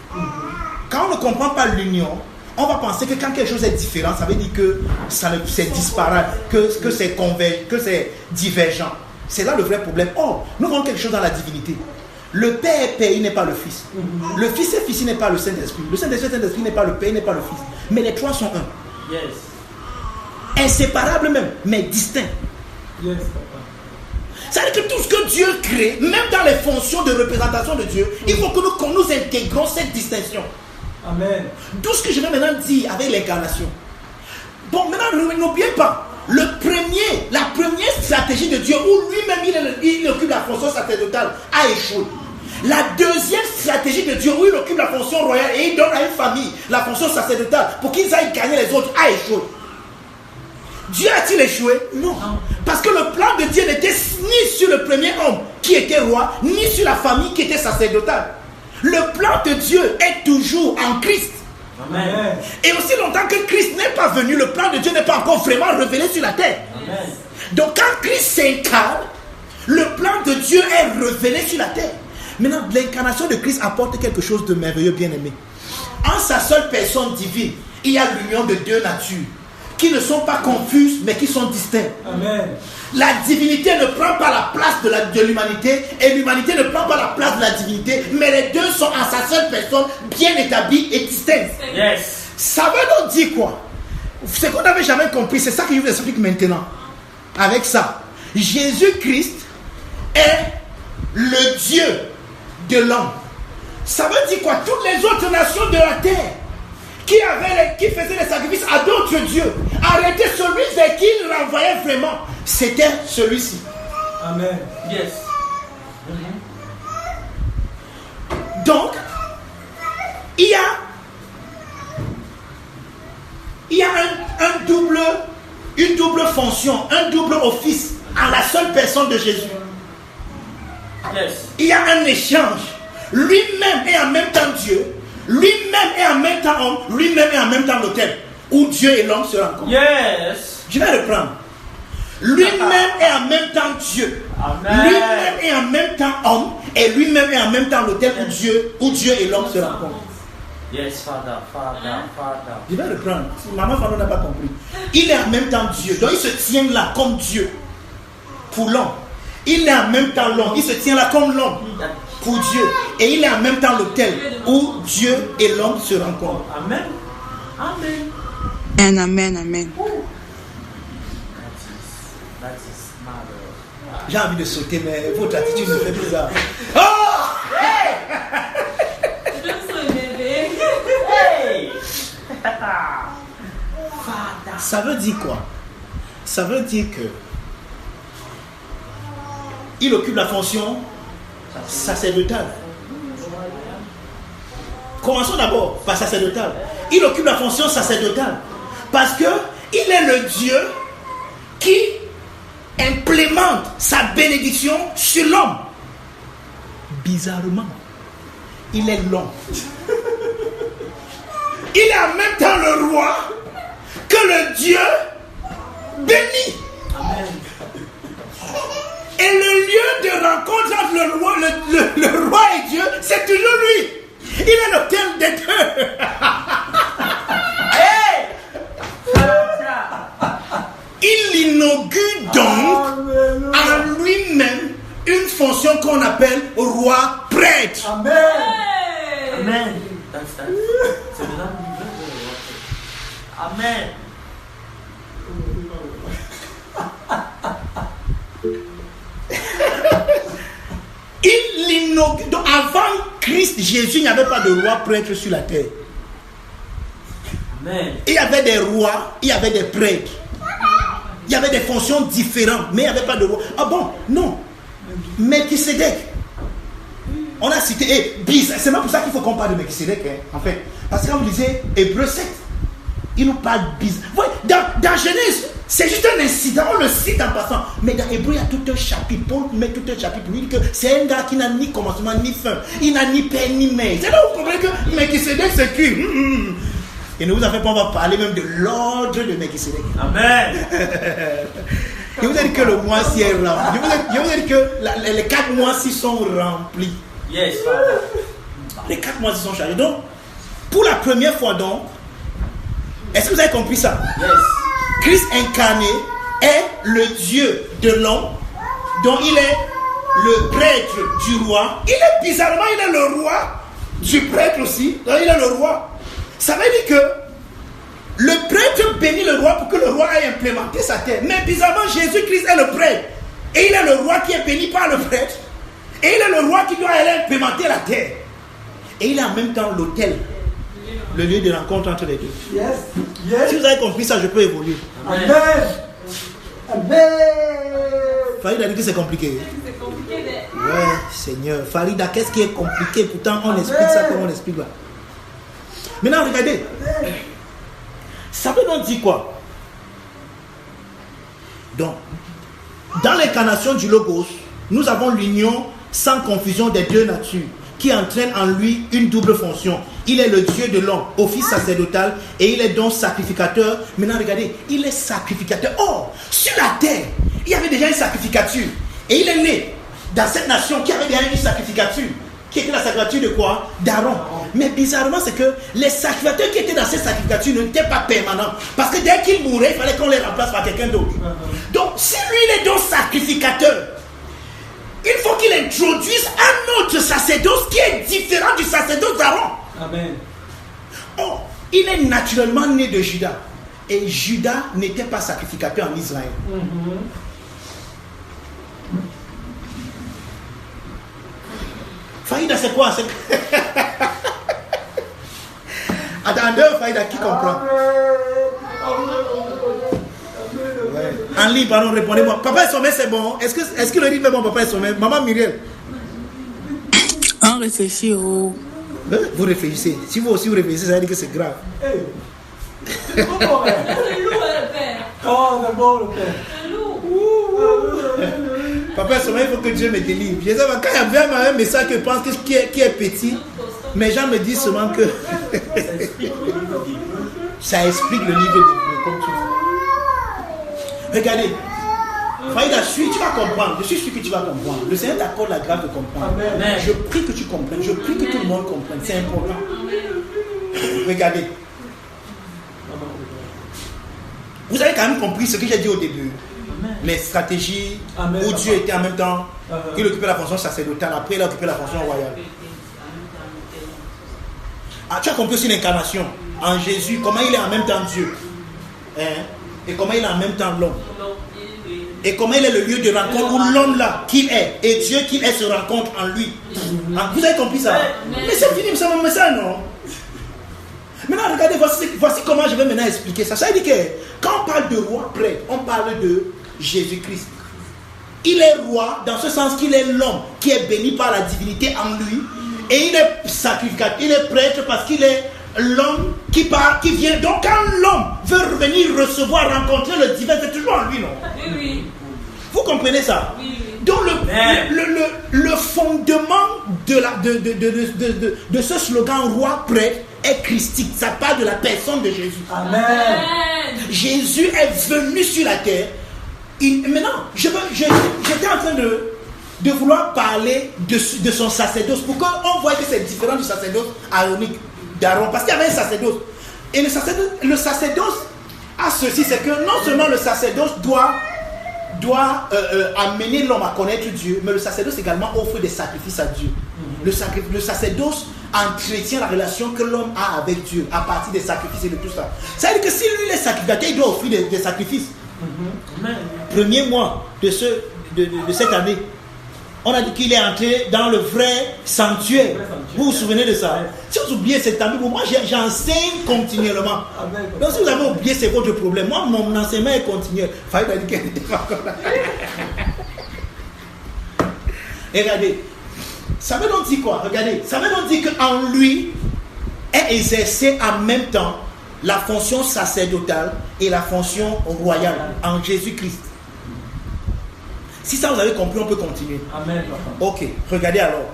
Quand on ne comprend pas l'union, on va penser que quand quelque chose est différent, ça veut dire que c'est disparate, que c'est divergent. C'est là le vrai problème. Or, nous avons quelque chose dans la divinité. Le Père est Père, il n'est pas le Fils. Le Fils est Fils, il n'est pas le Saint-Esprit. Le Saint-Esprit n'est pas le Père, il n'est pas le Fils. Mais les trois sont un. Yes. Inséparables même, mais distincts. Yes, papa. C'est-à-dire que tout ce que Dieu crée, même dans les fonctions de représentation de Dieu, il faut que nous intégrons cette distinction. Amen. Tout ce que je vais maintenant dire avec l'incarnation. Bon, maintenant, n'oubliez pas, la première stratégie de Dieu, où lui-même il occupe la fonction sacerdotale, a échoué. La deuxième stratégie de Dieu, où il occupe la fonction royale et il donne à une famille la fonction sacerdotale pour qu'ils aillent gagner les autres, a échoué. Dieu a-t-il échoué? Non. Parce que le plan de Dieu n'était ni sur le premier homme qui était roi, ni sur la famille qui était sacerdotale. Le plan de Dieu est toujours en Christ. Amen. Et aussi longtemps que Christ n'est pas venu, le plan de Dieu n'est pas encore vraiment révélé sur la terre. Amen. Donc quand Christ s'incarne, le plan de Dieu est révélé sur la terre. Maintenant, l'incarnation de Christ apporte quelque chose de merveilleux, bien aimé. En sa seule personne divine, il y a l'union de deux natures qui ne sont pas confuses mais qui sont distinctes. Amen. La divinité ne prend pas la place de l'humanité et l'humanité ne prend pas la place de la divinité, mais les deux sont en sa seule personne bien établies et distinctes. Yes. Ça veut donc dire quoi? Ce qu'on n'avait jamais compris, c'est ça que je vous explique maintenant. Avec ça, Jésus-Christ est le Dieu de l'homme. Ça veut dire quoi? Toutes les autres nations de la terre qui faisaient les sacrifices à d'autres dieux, arrêtaient celui vers qui il renvoyait vraiment, c'était celui-ci. Amen. Yes. Donc, il y a une double fonction, un double office en la seule personne de Jésus. Yes. Il y a un échange. Lui-même est en même temps Dieu, lui-même est en même temps homme, lui-même est en même temps l'autel, où Dieu et l'homme se rencontrent. Yes. Je vais reprendre. Lui-même est en même temps Dieu. Amen. Lui-même est en même temps homme, et lui-même est en même temps l'autel où Dieu et l'homme se rencontrent. Yes, Father. Je vais reprendre. Maman Fano n'a pas compris. Il est en même temps Dieu. Donc il se tient là comme Dieu pour l'homme. Il est en même temps l'homme. Il se tient là comme l'homme pour Dieu. Et il est en même temps l'autel où Dieu et l'homme se rencontrent. Amen. Amen. And amen, amen. That is marvelous. J'ai envie de sauter, mais votre attitude me fait bizarre. Oh! Hey! Ça veut dire quoi? Ça veut dire que il occupe la fonction Sacerdotal. Commençons d'abord par sacerdotal. Il occupe la fonction sacerdotale parce que il est le Dieu qui implémente sa bénédiction sur l'homme. Bizarrement, il est l'homme. Il est en même temps le roi que le Dieu béni. Amen. Et le lieu de rencontre entre le roi et Dieu, c'est toujours lui. Il est l'autel des deux. Hey! Il inaugure donc en lui-même une fonction qu'on appelle roi prêtre. Amen. Amen. C'est de là où il vient de le voir. Amen. Il l'inaugure. Donc avant Christ Jésus, il n'y avait pas de roi prêtre sur la terre. Amen. Il y avait des rois, il y avait des prêtres. Il y avait des fonctions différentes, mais il n'y avait pas de roi. Ah bon? Non. Melchisédek. On a cité Biz. C'est même pour ça qu'il faut qu'on parle de Melchisédek, en fait. Parce que quand vous lisez Hébreu 7, il nous parle Biz. Ouais, dans Genèse, c'est juste un incident, on le cite en passant. Mais dans Hébreu, il y a tout un chapitre. Paul met tout un chapitre pour lui dire que c'est un gars qui n'a ni commencement ni fin. Il n'a ni père ni mère. C'est là où vous comprenez que Melchisédek c'est qui? Et ne vous en faites pas, on va parler même de l'ordre de Melchisédek. Amen. Je vous ai dit que le mois-ci est rempli. Je vous ai dit que les 4 mois-ci sont remplis. Yes, Father. Les 4 mois-ci sont chargés. Donc, pour la première fois, donc, est-ce que vous avez compris ça? Yes. Christ incarné est le Dieu de l'homme, dont il est le prêtre du roi. Il est bizarrement, il est le roi du prêtre aussi. Donc, il est le roi. Ça veut dire que le prêtre bénit le roi pour que le roi ait implémenté sa terre. Mais bizarrement, Jésus-Christ est le prêtre. Et il est le roi qui est béni par le prêtre. Et il est le roi qui doit aller implémenter la terre. Et il est en même temps l'autel, le lieu de rencontre entre les deux. Yes. Yes. Si vous avez compris ça, je peux évoluer. Amen. Amen. Farid a dit que c'est compliqué. C'est compliqué, mais... Ouais, Seigneur. Farida, qu'est-ce qui est compliqué? Pourtant, on explique ça comme on explique là. Maintenant, regardez. Ça veut donc dire quoi? Donc, dans l'incarnation du Logos, nous avons l'union sans confusion des deux natures qui entraîne en lui une double fonction. Il est le Dieu de l'homme, office sacerdotal, et il est donc sacrificateur. Maintenant, regardez, il est sacrificateur. Or, sur la terre, il y avait déjà une sacrificature. Et il est né dans cette nation qui avait déjà une sacrificature. Qui était la sacrificature de quoi? D'Aaron. Mais bizarrement, c'est que les sacrificateurs qui étaient dans cette sacrificature n'étaient pas permanents. Parce que dès qu'ils mouraient, il fallait qu'on les remplace par quelqu'un d'autre. Donc, si lui, il est donc sacrificateur, il faut qu'il introduise un autre sacerdoce qui est différent du sacerdoce d'Aaron. Amen. Or, il est naturellement né de Judas. Et Judas n'était pas sacrificateur en Israël. Faïda, c'est quoi? Attends, Faïda, qui comprend? Ouais. En ligne, pardon, répondez-moi. Papa est sommet, c'est bon. Est-ce que le rythme est bon, papa est sommet? Maman Muriel. On réfléchit au... Vous réfléchissez. Si vous aussi vous réfléchissez, ça veut dire que c'est grave. Hey. C'est bon, hein? C'est lourd, le père. Oh, c'est bon, le père. C'est lourd. Papa, il faut que Dieu me délivre. Je sais pas, quand il y a un message que je pense qui est petit, mais les gens me disent seulement que ça explique le livre de Dieu, comme tu veux. Regardez, Faïda, tu vas comprendre. Je suis sûr que tu vas comprendre. Le Seigneur t'accorde la grâce de comprendre. Amen. Je prie que tu comprennes. Je prie que tout le monde comprenne. C'est important. Regardez. Vous avez quand même compris ce que j'ai dit au début. Les stratégies Amen, où Dieu était en même temps, il occupait la fonction sacerdotale, après il a occupé la fonction royale. Ah, tu as compris aussi l'incarnation en Jésus, comment il est en même temps Dieu, hein? Et comment il est en même temps l'homme, et comment il est le lieu de rencontre où l'homme là qu'il est et Dieu qu'il est se rencontre en lui. Ah, vous avez compris ça? Mais c'est fini, ça me met ça, non? Maintenant regardez, voici comment je vais maintenant expliquer ça. Ça veut dire que quand on parle de roi prêtre, on parle de Jésus-Christ. Il est roi dans ce sens qu'il est l'homme qui est béni par la divinité en lui. Et il est sacrificateur, il est prêtre parce qu'il est l'homme qui vient. Donc quand l'homme veut venir recevoir, rencontrer le divin, c'est toujours en lui, non? Oui, oui. Vous comprenez ça? Oui, oui. Donc le fondement de ce slogan roi prêtre est christique. Ça part de la personne de Jésus. Amen. Jésus est venu sur la terre. Maintenant, j'étais en train de vouloir parler de son sacerdoce. Pourquoi on voit que c'est différent du sacerdoce aaronique d'Aaron? Parce qu'il y avait un sacerdoce. Et le sacerdoce a ceci, c'est que non seulement le sacerdoce doit amener l'homme à connaître Dieu, mais le sacerdoce également offre des sacrifices à Dieu. Le sacerdoce entretient la relation que l'homme a avec Dieu à partir des sacrifices et de tout ça. Ça veut dire que si lui est sacrificateur, il doit offrir des sacrifices. Premier mois de cette année, on a dit qu'il est entré dans le vrai sanctuaire. Vous vous souvenez de ça? Si vous oubliez cette année, moi j'enseigne continuellement. Donc si vous avez oublié, c'est votre problème. Moi, mon enseignement est continuel. Fallait dire qu'elle n'était pas encore là. Et regardez, ça veut donc dire quoi? Regardez, ça veut donc dire qu'en lui est exercée en même temps la fonction sacerdotale et la fonction royale en Jésus-Christ. Si ça vous avez compris, on peut continuer. Amen. Ok, regardez alors.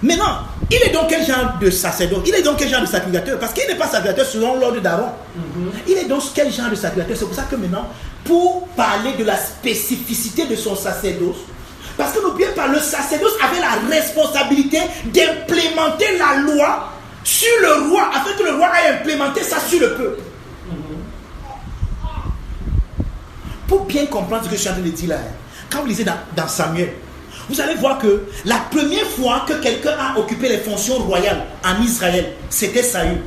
Maintenant, il est donc quel genre de sacerdoce? Il est donc quel genre de sacrificateur? Parce qu'il n'est pas sacrificateur selon l'ordre d'Aaron. Il est donc quel genre de sacrificateur? C'est pour ça que maintenant, pour parler de la spécificité de son sacerdoce, parce que n'oubliez pas, le sacerdoce avait la responsabilité d'implémenter la loi sur le roi, afin que le roi aille implémenter ça sur le peuple. Pour bien comprendre ce que je suis en train de dire là, quand vous lisez dans Samuel, vous allez voir que la première fois que quelqu'un a occupé les fonctions royales en Israël, c'était Saül.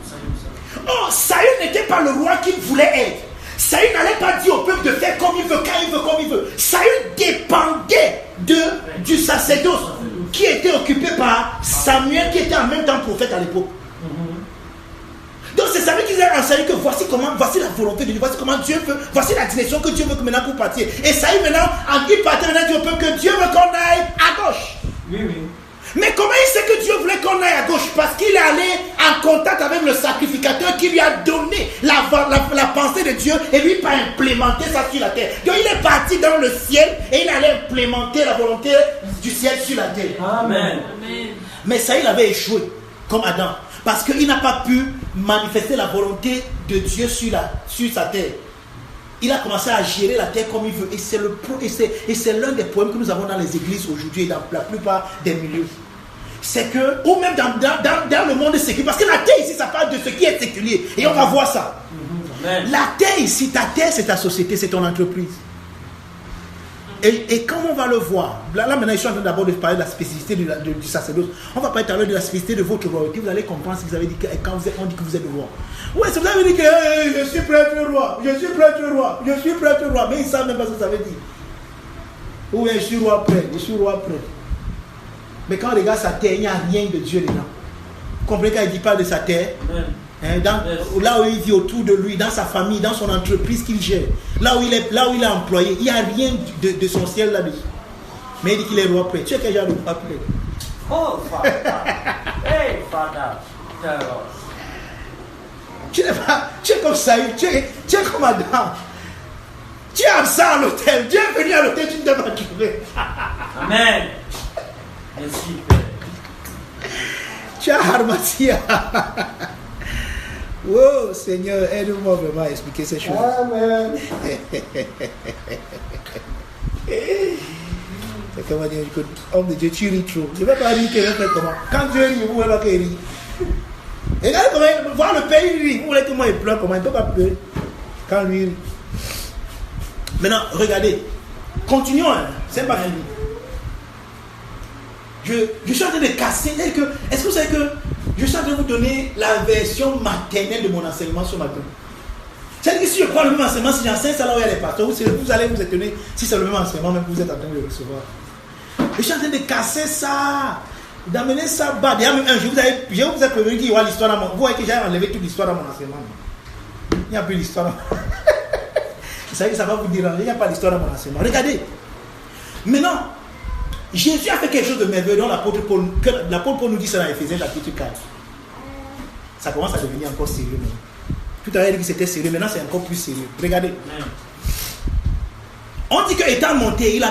Or, Saül n'était pas le roi qu'il voulait être. Saül n'allait pas dire au peuple de faire comme il veut, quand il veut, comme il veut. Saül dépendait du sacerdoce qui était occupé par Samuel, qui était en même temps prophète à l'époque. Donc c'est Samuel qui a enseigné que voici la volonté de Dieu, voici comment Dieu veut, voici la direction que Dieu veut que maintenant vous partiez. Et Saül maintenant, il partait maintenant dit au peuple que Dieu veut qu'on aille à gauche. Oui, oui. Mais comment il sait que Dieu voulait qu'on aille à gauche? Parce qu'il est allé en contact avec le sacrificateur qui lui a donné la pensée de Dieu et lui pas implémenté ça sur la terre. Donc il est parti dans le ciel et il allait implémenter la volonté du ciel sur la terre. Amen. Mais Saül avait échoué, comme Adam. Parce qu'il n'a pas pu manifester la volonté de Dieu sur sa terre. Il a commencé à gérer la terre comme il veut. Et c'est l'un des problèmes que nous avons dans les églises aujourd'hui et dans la plupart des milieux. C'est que, ou même dans le monde séculier, parce que la terre ici, ça parle de ce qui est séculier. Et on va voir ça. La terre ici, ta terre, c'est ta société, c'est ton entreprise. Et comme on va le voir, là maintenant je suis en train d'abord de parler de la spécificité du sacerdoce. On va parler tout à l'heure de la spécificité de votre royauté. Vous allez comprendre ce que vous avez dit quand on dit que vous êtes le roi. Oui, ça vous avez dit que je suis prêtre roi, je suis prêtre roi, je suis prêtre roi. Mais ils ne savent même pas ce que ça veut dire. Oui, je suis roi prêtre, je suis roi prêtre. Mais quand on regarde sa terre, il n'y a rien de Dieu dedans. Vous comprenez quand il dit pas de sa terre? Là où il vit autour de lui, dans sa famille, dans son entreprise qu'il gère, là où il est employé, il n'y a rien de son ciel là-dessus. Mais il dit qu'il est roi prêtre. Tu es quel genre de roi prêtre? Oh, Father. Hey, Father. Tu es comme ça, tu es comme Adam. Tu es absent à l'hôtel. Dieu est venu à l'hôtel, tu ne t'es pas trouvé. Amen. Merci, Père. Tu as Harmatia. Oh Seigneur, aide-moi vraiment à expliquer ces choses. Amen. C'est comment dire que homme de Dieu, tu ris trop. Je ne vais pas rire, tu vas faire comment? Quand Dieu rit, vous ne voulez pas qu'il rit. Et regardez comment, voir le père il rit. Vous voulez que moi il pleure comment? Il ne peut pas pleurer quand lui rit. Maintenant, regardez. Continuons, hein. C'est pas rien. Je suis en train de casser. Est-ce que vous savez que je suis en train de vous donner la version maternelle de mon enseignement ce matin? C'est-à-dire que si je prends le même enseignement, si j'enseigne ça là où il y a les pasteurs, vous allez vous étonner si c'est le même enseignement même que vous êtes en train de recevoir. Je suis en train de casser ça, d'amener ça bas. D'ailleurs, même un jour, je vous ai prévenu qu'il y aura l'histoire dans mon... Vous voyez que j'ai enlevé toute l'histoire dans mon enseignement. Il n'y a plus l'histoire. Vous savez que ça va vous déranger, il n'y a pas l'histoire dans mon enseignement. Regardez. Maintenant, Jésus a fait quelque chose de merveilleux dans l'apôtre Paul. L'apôtre Paul nous dit ça dans Éphésiens chapitre 4. Ça commence à devenir encore sérieux. Mais tout à l'heure, il dit que c'était sérieux. Maintenant, c'est encore plus sérieux. Regardez. On dit qu'étant monté, il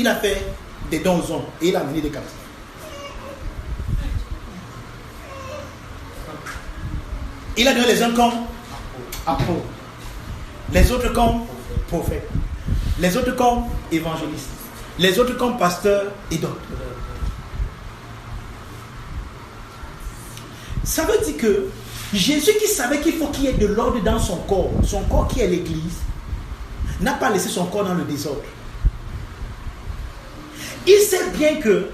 a fait des dons aux hommes et il a mené des captifs. Il a donné les uns comme apôtres, les autres comme prophètes, les autres comme évangélistes, les autres comme pasteurs et docteurs. Ça veut dire que Jésus, qui savait qu'il faut qu'il y ait de l'ordre dans son corps qui est l'Église, n'a pas laissé son corps dans le désordre. Il sait bien que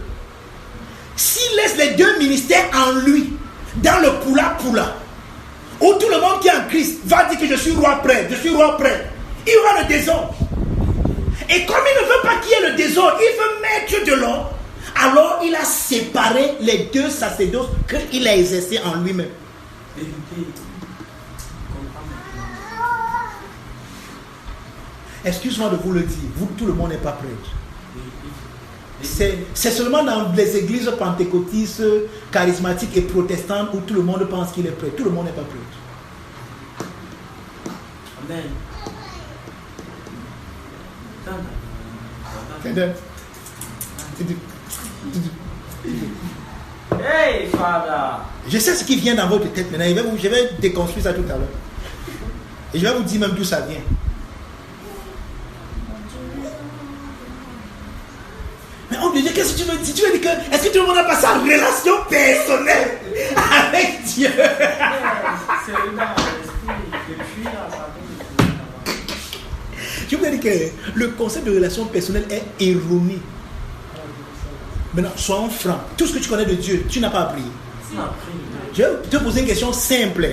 s'il laisse les deux ministères en lui, dans le poula-poula, où tout le monde qui est en Christ va dire que je suis roi prêtre, il y aura le désordre. Et comme il ne veut pas qu'il y ait le désordre, il veut mettre de l'ordre, alors il a séparé les deux sacerdoces qu'il a exercés en lui-même. Excuse-moi de vous le dire, vous, tout le monde n'est pas prêtre. C'est seulement dans les églises pentecôtistes, charismatiques et protestantes où tout le monde pense qu'il est prêtre. Tout le monde n'est pas prêtre. Amen. Hey, Father. Je sais ce qui vient dans votre tête maintenant. Je vais déconstruire ça tout à l'heure. Et je vais vous dire même d'où ça vient. Mais on me dit, qu'est-ce que tu veux dire? Tu veux dire que, est-ce que tout le monde n'a pas sa relation personnelle avec Dieu? Je veux dire que le concept de relation personnelle est erroné. Maintenant, soyons francs. Tout ce que tu connais de Dieu, tu n'as pas appris. Je vais te poser une question simple.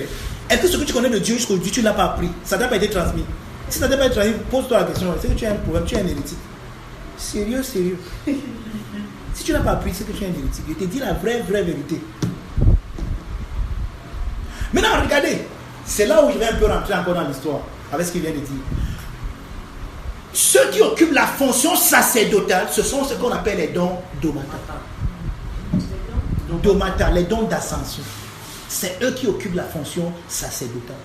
Est-ce que ce que tu connais de Dieu jusqu'aujourd'hui, tu ne l'as pas appris? Ça n'a pas été transmis. Si ça n'a pas été transmis, pose-toi la question. Est-ce que tu as un problème? Tu es un hérétique. Sérieux. Si tu n'as pas appris, c'est que tu es un hérétique. Je te dis la vraie vérité. Maintenant, regardez. C'est là où je vais un peu rentrer encore dans l'histoire, avec ce qu'il vient de dire. Ceux qui occupent la fonction sacerdotale, ce sont ce qu'on appelle les dons domata. Domata, les dons d'ascension. C'est eux qui occupent la fonction sacerdotale.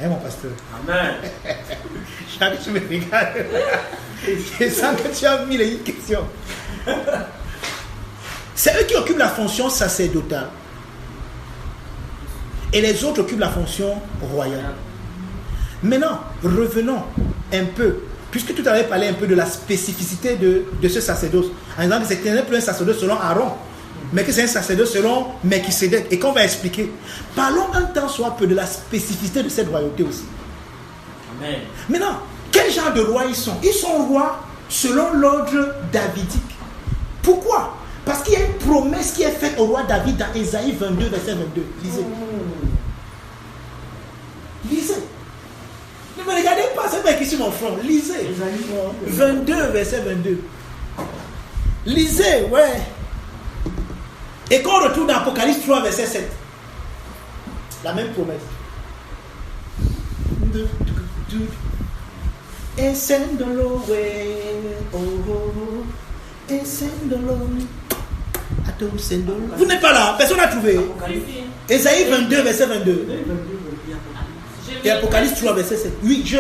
Hein, mon pasteur? Amen. Chaque jour, je me regarde. Je sens que tu as mis une question. C'est eux qui occupent la fonction sacerdotale. Et les autres occupent la fonction royale. Maintenant, revenons un peu, puisque tout à l'heure parlait un peu de la spécificité de ce sacerdoce, en disant que c'était plus un sacerdoce selon Aaron, mais que c'est un sacerdoce selon Melchisédek, et qu'on va expliquer. Parlons un temps soit peu de la spécificité de cette royauté aussi. Amen. Maintenant, quel genre de rois ils sont? Ils sont rois selon l'ordre davidique. Pourquoi? Parce qu'il y a une promesse qui est faite au roi David dans Ésaïe 22, verset 22. Lisez. Ne me regardez pas, c'est pas écrit sur mon front. Lisez. 22, verset 22. Lisez, ouais. Et quand on retrouve dans Apocalypse 3, verset 7. La même promesse. Encendolo, ouais. Oh, oh. Encendolo. Vous n'êtes pas là, personne n'a trouvé. Ésaïe 22, verset 22. Et Apocalypse 3, verset 7. Oui, je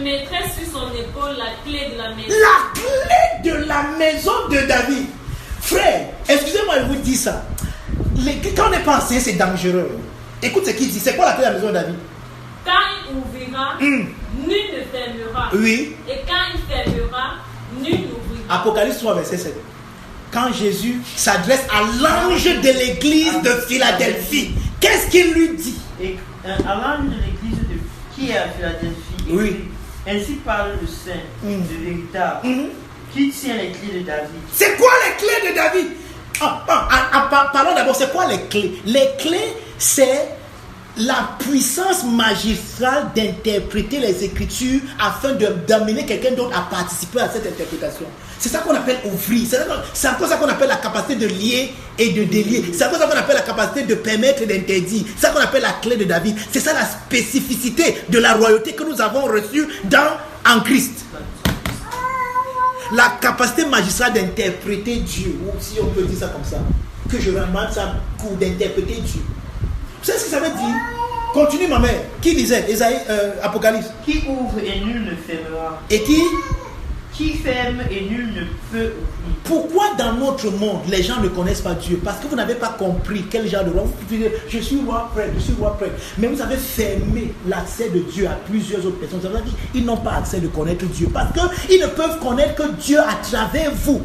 mettrai sur son épaule la clé de la maison. La clé de la maison de David. Frère, excusez-moi de vous dire ça. Quand on n'est pas enseigné, c'est dangereux. Écoute ce qu'il dit. C'est quoi la clé de la maison de David? Quand il ouvrira, nul ne fermera. Oui. Et quand il fermera, nul n'ouvrira. Apocalypse 3, verset 7. Quand Jésus s'adresse à l'ange de l'église de Philadelphie, qu'est-ce qu'il lui dit? Et à l'ange de l'église qui est à Philadelphie, oui. Ainsi parle le Saint, le véritable, qui tient les clés de David. C'est quoi les clés de David? Parlons d'abord, c'est quoi les clés? Les clés, c'est la puissance magistrale d'interpréter les Écritures afin d'amener quelqu'un d'autre à participer à cette interprétation. C'est ça qu'on appelle ouvrir. C'est encore ça qu'on appelle la capacité de lier et de délier. C'est encore ça qu'on appelle la capacité de permettre et d'interdire. C'est ça qu'on appelle la clé de David. C'est ça la spécificité de la royauté que nous avons reçue dans en Christ. La capacité magistrale d'interpréter Dieu, ou si on peut dire ça comme ça, que je remarque ça pour d'interpréter Dieu. Vous savez ce que ça veut dire? Continue ma mère. Qui disait? Ésaïe, Apocalypse. Qui ouvre et nul ne fermera. Et Qui ferme et nul ne peut ouvrir. Pourquoi dans notre monde les gens ne connaissent pas Dieu? Parce que vous n'avez pas compris quel genre de roi. Vous pouvez dire, je suis roi prêtre, je suis roi prêtre. Mais vous avez fermé l'accès de Dieu à plusieurs autres personnes. Ça veut dire qu'ils n'ont pas accès de connaître Dieu. Parce qu'ils ne peuvent connaître que Dieu à travers vous.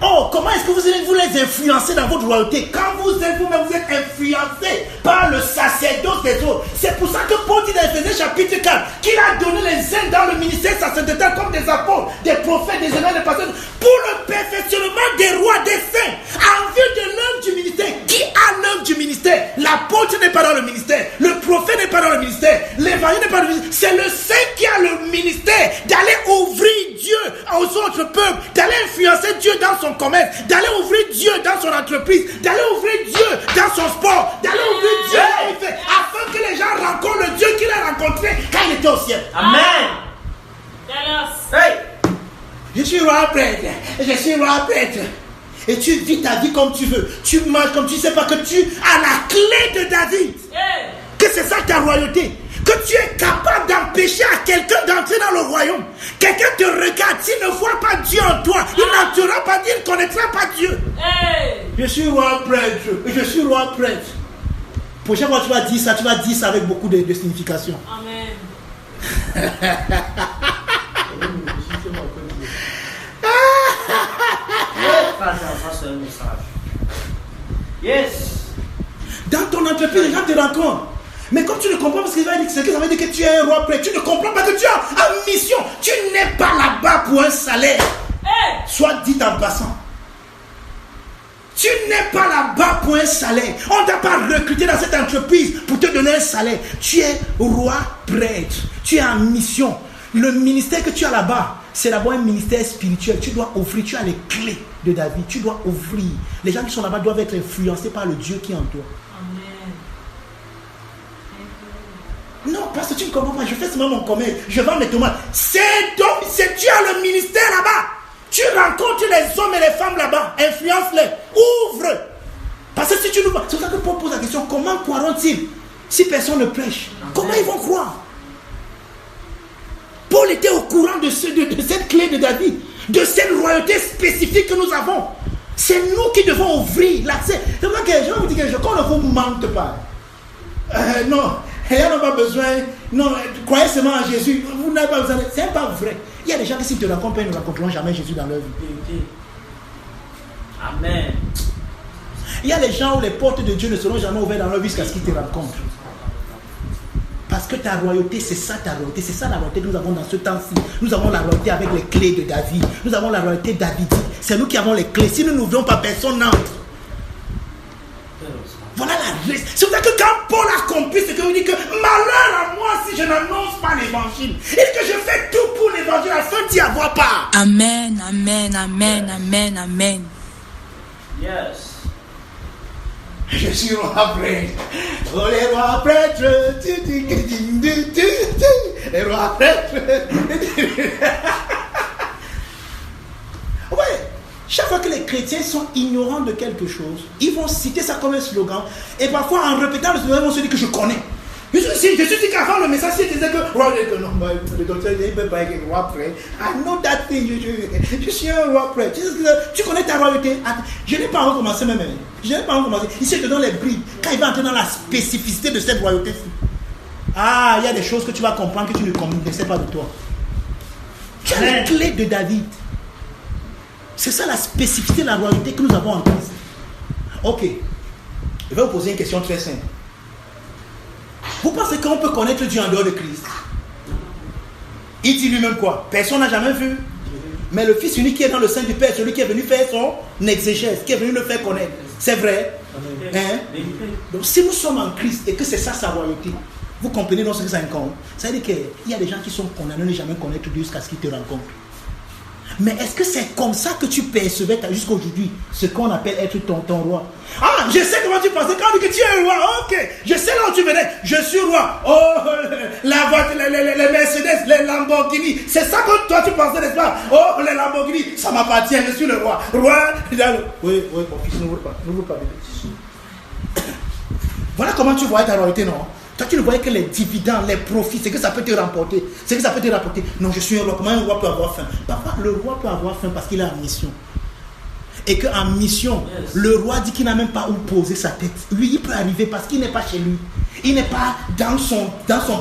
Oh, comment est-ce que vous allez vous les influencer dans votre royauté? Quand vous êtes vous-même, vous êtes influencé par le sacerdoce des autres. C'est pour ça que Paul dit dans Ephésiens chapitre 4 qu'il a donné les uns dans le ministère sacerdotal comme des apôtres, des prophètes, des évêques, des pasteurs, pour le perfectionnement des rois, des saints, en vue de l'œuvre du ministère. Qui a l'œuvre du ministère? L'apôtre n'est pas dans le ministère, le prophète n'est pas dans le ministère, l'évangile n'est pas dans le ministère. C'est le saint qui a le ministère d'aller ouvrir Dieu aux autres peuples, d'aller influencer Dieu dans son commerce, d'aller ouvrir Dieu dans son entreprise, d'aller ouvrir Dieu dans son sport, d'aller ouvrir Dieu là où il fait, afin que les gens rencontrent le Dieu qu'il a rencontré quand il était au ciel. Amen. Hey! Je suis roi prêtre, je suis roi prêtre. Et tu vis ta vie comme tu veux. Tu manges comme tu sais pas que tu as la clé de David. Que c'est ça ta royauté. Que tu es capable d'empêcher à quelqu'un d'entrer dans le royaume. Quelqu'un te regarde, s'il ne voit pas Dieu en toi, il n'entrera pas Dieu, il ne connaîtra pas Dieu. Je suis roi prêtre, je suis roi prêtre. Prochaine fois tu vas dire ça avec beaucoup de signification. Amen. C'est un message. Yes. Dans ton entreprise, les gens te rencontrent. Mais comme tu ne comprends pas ce que ça veut dire que tu es un roi prêtre, tu ne comprends pas que tu as une mission. Tu n'es pas là-bas pour un salaire. Soit dit en passant. Tu n'es pas là-bas pour un salaire. On ne t'a pas recruté dans cette entreprise pour te donner un salaire. Tu es roi prêtre. Tu es en mission. Le ministère que tu as là-bas, c'est d'abord un ministère spirituel. Tu dois offrir, tu as les clés de David. Tu dois ouvrir. Les gens qui sont là-bas doivent être influencés par le Dieu qui est en toi. Amen. Non, parce que tu ne comprends pas. Je fais seulement mon commerce. Je vends mes tomates. Tu as le ministère là-bas. Tu rencontres les hommes et les femmes là-bas. Influence-les. Ouvre. Parce que si tu nous... C'est pour ça que Paul pose la question. Comment croiront-ils si personne ne prêche? Comment ils vont croire? Paul était au courant de cette clé de David, de cette royauté spécifique que nous avons. C'est nous qui devons ouvrir l'accès. C'est pour ça que je vais vous dire qu'on ne vous mente pas. Non, il n'y a pas besoin. Non, croyez seulement en Jésus. Vous n'avez pas besoin. C'est pas vrai. Il y a des gens qui, s'ils te rencontrent, ils ne rencontreront jamais Jésus dans leur vie. Amen. Il y a des gens où les portes de Dieu ne seront jamais ouvertes dans leur vie jusqu'à ce qu'ils te rencontrent. Parce que ta royauté, c'est ça ta royauté. C'est ça la royauté que nous avons dans ce temps-ci. Nous avons la royauté avec les clés de David. Nous avons la royauté davidique. C'est nous qui avons les clés. Si nous n'ouvrons pas, personne n'entre. Voilà la raison. C'est pour ça que quand Paul a compris ce que vous dites, que malheur à moi si je n'annonce pas l'évangile. Et que je fais tout pour l'évangile afin d'y avoir part. Amen, amen, amen, amen, amen. Yes. Je suis roi prêtre. Oh les rois prêtres. Les rois prêtres. Ouais. Chaque fois que les chrétiens sont ignorants de quelque chose, ils vont citer ça comme un slogan. Et parfois, en répétant le slogan, ils vont se dire que je connais. Je suis dit qu'avant le message, il disait que le docteur ne peut pas être roi prêtre. I know that thing. Je suis un roi prêtre. Tu connais ta royauté. Je n'ai pas encore commencé même. Je n'ai pas encore commencé. Ici, je te donne les bribes. Quand il va entrer dans la spécificité de cette royauté-ci. Ah, il y a des choses que tu vas comprendre que tu ne connaissais pas de toi. Tu as les clés de David. C'est ça la spécificité de la royauté que nous avons en Christ. Ok. Je vais vous poser une question très simple. Vous pensez qu'on peut connaître Dieu en dehors de Christ? Il dit lui-même quoi? Personne n'a jamais vu. Mais le Fils unique qui est dans le sein du Père, celui qui est venu faire son exégèse, qui est venu le faire connaître. C'est vrai? Hein? Donc si nous sommes en Christ et que c'est ça sa royauté, vous comprenez donc ce que ça incombe. Ça veut dire qu'il y a des gens qui sont condamnés à ne jamais connaître Dieu jusqu'à ce qu'ils te rencontrent. Mais est-ce que c'est comme ça que tu percevais jusqu'à aujourd'hui ce qu'on appelle être ton roi? Ah, je sais comment tu pensais quand on dit que tu es roi. Ok, je sais là où tu venais. Je suis roi. Oh, la voiture, les Mercedes, la Lamborghini. C'est ça que toi tu pensais, n'est-ce pas? Oh, les Lamborghini, ça m'appartient, je suis le roi. Roi, oui, mon fils, n'ouvre pas, bébé. Voilà comment tu voyais ta royauté, non? Toi, tu ne voyais que les dividendes, les profits, c'est que ça peut te rapporter. C'est que ça peut te rapporter. Non, je suis un roi. Comment un roi peut avoir faim? Parfois, le roi peut avoir faim parce qu'il a une mission. Et qu'en mission, le roi dit qu'il n'a même pas où poser sa tête. Lui, il peut arriver parce qu'il n'est pas chez lui. Il n'est pas dans son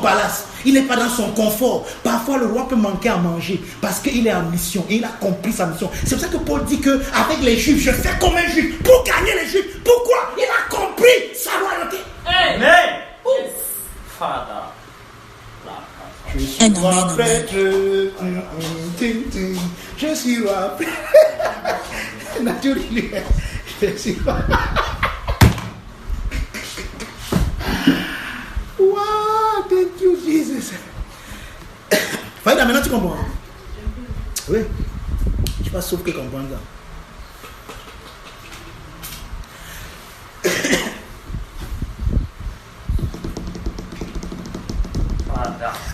palace. Il n'est pas dans son confort. Parfois, le roi peut manquer à manger parce qu'il est en mission. Et il a compris sa mission. C'est pour ça que Paul dit qu'avec les Juifs, je fais comme un Juif pour gagner les Juifs. Pourquoi? Il a compris sa royauté. Amen. Father. Je suis roi prêtre. Je suis roi prêtre. Naturellement. Je suis roi. Wow, thank you, Jesus. Faïda, maintenant tu comprends? Oui. Tu vas sauf que comprendre ça.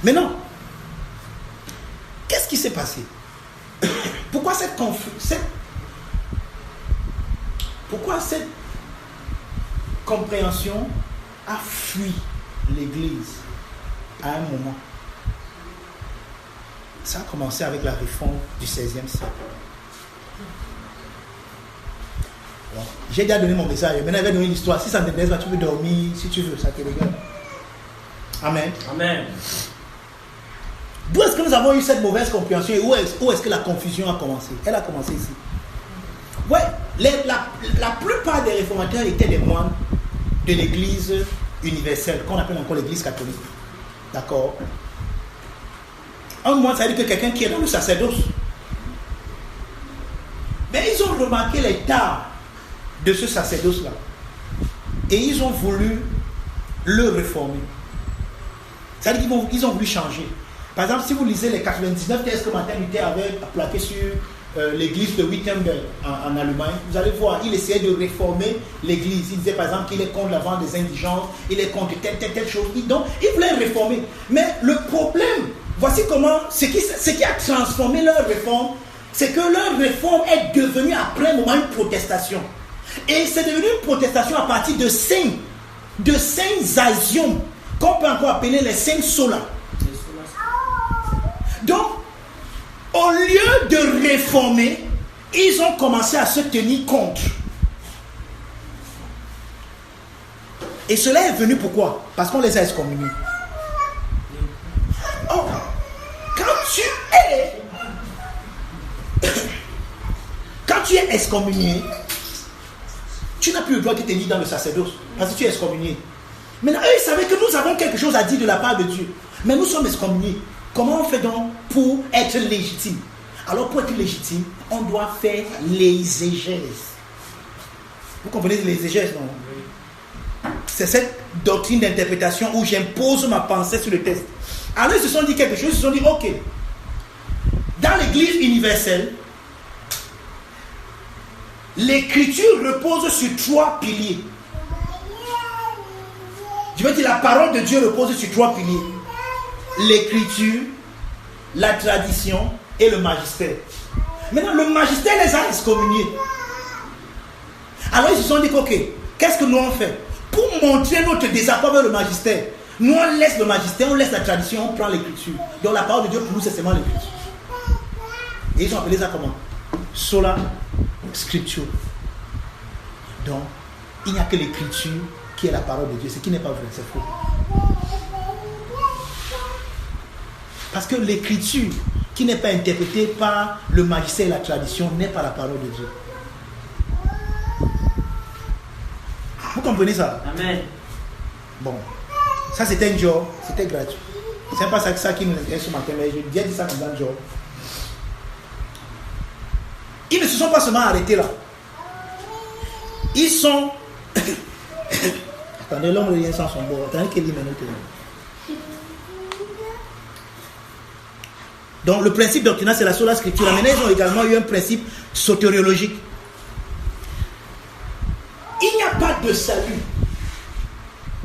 Maintenant, qu'est-ce qui s'est passé? Pourquoi cette compréhension a fui l'Église à un moment? Ça a commencé avec la réforme du XVIe siècle. Bon, j'ai déjà donné mon message. Maintenant, je vais donner l'histoire. Si ça t'intéresse, tu peux dormir si tu veux. Ça te regarde. Amen. Amen. D'où est-ce que nous avons eu cette mauvaise compréhension et où est-ce que la confusion a commencé? Elle a commencé ici. Ouais, la plupart des réformateurs étaient des moines de l'église universelle, qu'on appelle encore l'église catholique. D'accord? Un moine, ça veut dire que quelqu'un qui est dans le sacerdoce. Mais ils ont remarqué l'état de ce sacerdoce-là. Et ils ont voulu le réformer. C'est-à-dire qu'ils ont voulu changer. Par exemple, si vous lisez les 99 thèses que Martin Luther avait plaquées sur l'église de Wittenberg en Allemagne, vous allez voir, il essayait de réformer l'église. Il disait par exemple qu'il est contre la vente des indigences, il est contre telle chose. Donc, il voulait réformer. Mais le problème, voici comment, ce qui a transformé leur réforme, c'est que leur réforme est devenue après un moment une protestation. Et c'est devenu une protestation à partir de cinq axiomes qu'on peut encore appeler les 5 solas. Donc, au lieu de réformer, ils ont commencé à se tenir contre. Et cela est venu pourquoi? Parce qu'on les a excommuniés. Oh, quand tu es excommunié, tu n'as plus le droit de te tenir dans le sacerdoce parce que tu es excommunié. Maintenant, eux, ils savaient que nous avons quelque chose à dire de la part de Dieu. Mais nous sommes excommuniés. Comment on fait donc pour être légitime? Alors, pour être légitime, on doit faire l'exégèse. Vous comprenez l'exégèse, non? C'est cette doctrine d'interprétation où j'impose ma pensée sur le texte. Alors, ils se sont dit quelque chose. Ils se sont dit, ok, dans l'église universelle, l'écriture repose sur 3 piliers. Je veux dire, la parole de Dieu repose sur 3 piliers. L'écriture, la tradition et le magistère. Maintenant, le magistère les a excommuniés. Alors, ils se sont dit, ok, qu'est-ce que nous on fait? Pour montrer notre désaccord avec le magistère, nous on laisse le magistère, on laisse la tradition, on prend l'écriture. Donc, la parole de Dieu pour nous, c'est seulement l'écriture. Et ils ont appelé ça comment? Sola Scriptura. Donc, il n'y a que l'écriture qui est la parole de Dieu, ce qui n'est pas vrai, c'est faux. Parce que l'écriture qui n'est pas interprétée par le magistère et la tradition n'est pas la parole de Dieu. Vous comprenez ça? Amen. Bon, ça c'était un job, c'était gratuit. C'est pas ça qui nous intéresse ce matin, mais je viens dire ça comme un job. Ils ne se sont pas seulement arrêtés là. Ils sont... Attendez, l'homme revient sans son bord. Attendez qu'il dit maintenant. Donc le principe doctrinal, c'est la sola scriptura. Maintenant, ils ont également eu un principe sotériologique. Il n'y a pas de salut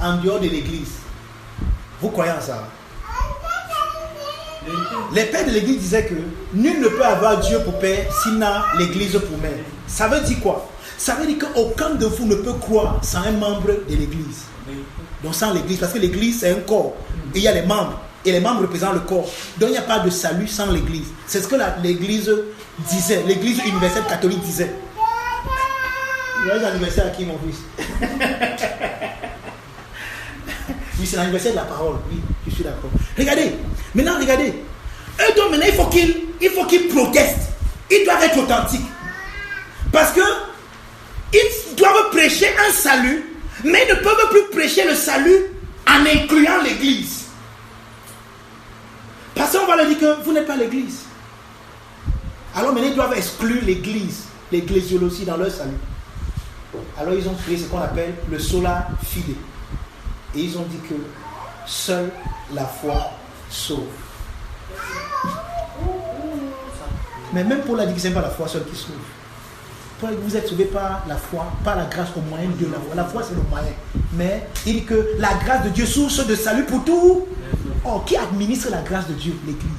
en dehors de l'église. Vous croyez en ça? Les pères de l'église disaient que nul ne peut avoir Dieu pour père s'il n'a l'église pour mère. Ça veut dire quoi? Ça veut dire qu'aucun de vous ne peut croire sans un membre de l'église. Donc sans l'église, parce que l'église c'est un corps. Et il y a les membres. Et les membres représentent le corps. Donc il n'y a pas de salut sans l'église. C'est ce que l'église disait. L'église universelle catholique disait. Joyeux anniversaire à qui, mon fils? Oui, c'est l'anniversaire de la parole. Oui, je suis d'accord. Regardez. Maintenant, regardez. Eux, donc, maintenant, il faut qu'ils protestent. Ils doivent être authentiques. Parce que ils doivent prêcher un salut, mais ils ne peuvent plus prêcher le salut en incluant l'église. Parce qu'on va leur dire que vous n'êtes pas l'église. Alors maintenant, ils doivent exclure l'église, l'ecclésiologie dans leur salut. Alors ils ont créé ce qu'on appelle le sola fide. Et ils ont dit que seule la foi sauve. Mais même Paul a dit que ce n'est pas la foi seule qui sauve. Paul, vous êtes sauvés par la foi, par la grâce au moyen de la foi. La foi c'est le moyen. Mais il dit que la grâce de Dieu, source de salut pour tout. Oh, qui administre la grâce de Dieu? L'église.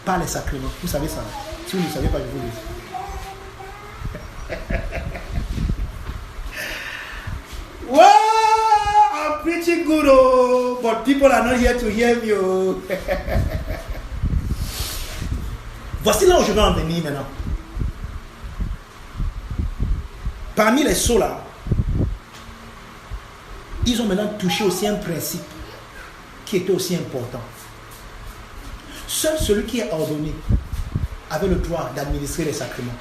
Par les sacrements. Vous savez ça. Si vous ne le savez pas, je vous le dis. Wow, I'm preaching good, oh, but people are not here to hear me. Oh. Voici là où je vais en venir maintenant. Parmi les solas, ils ont maintenant touché aussi un principe qui était aussi important. Seul celui qui est ordonné avait le droit d'administrer les sacrements.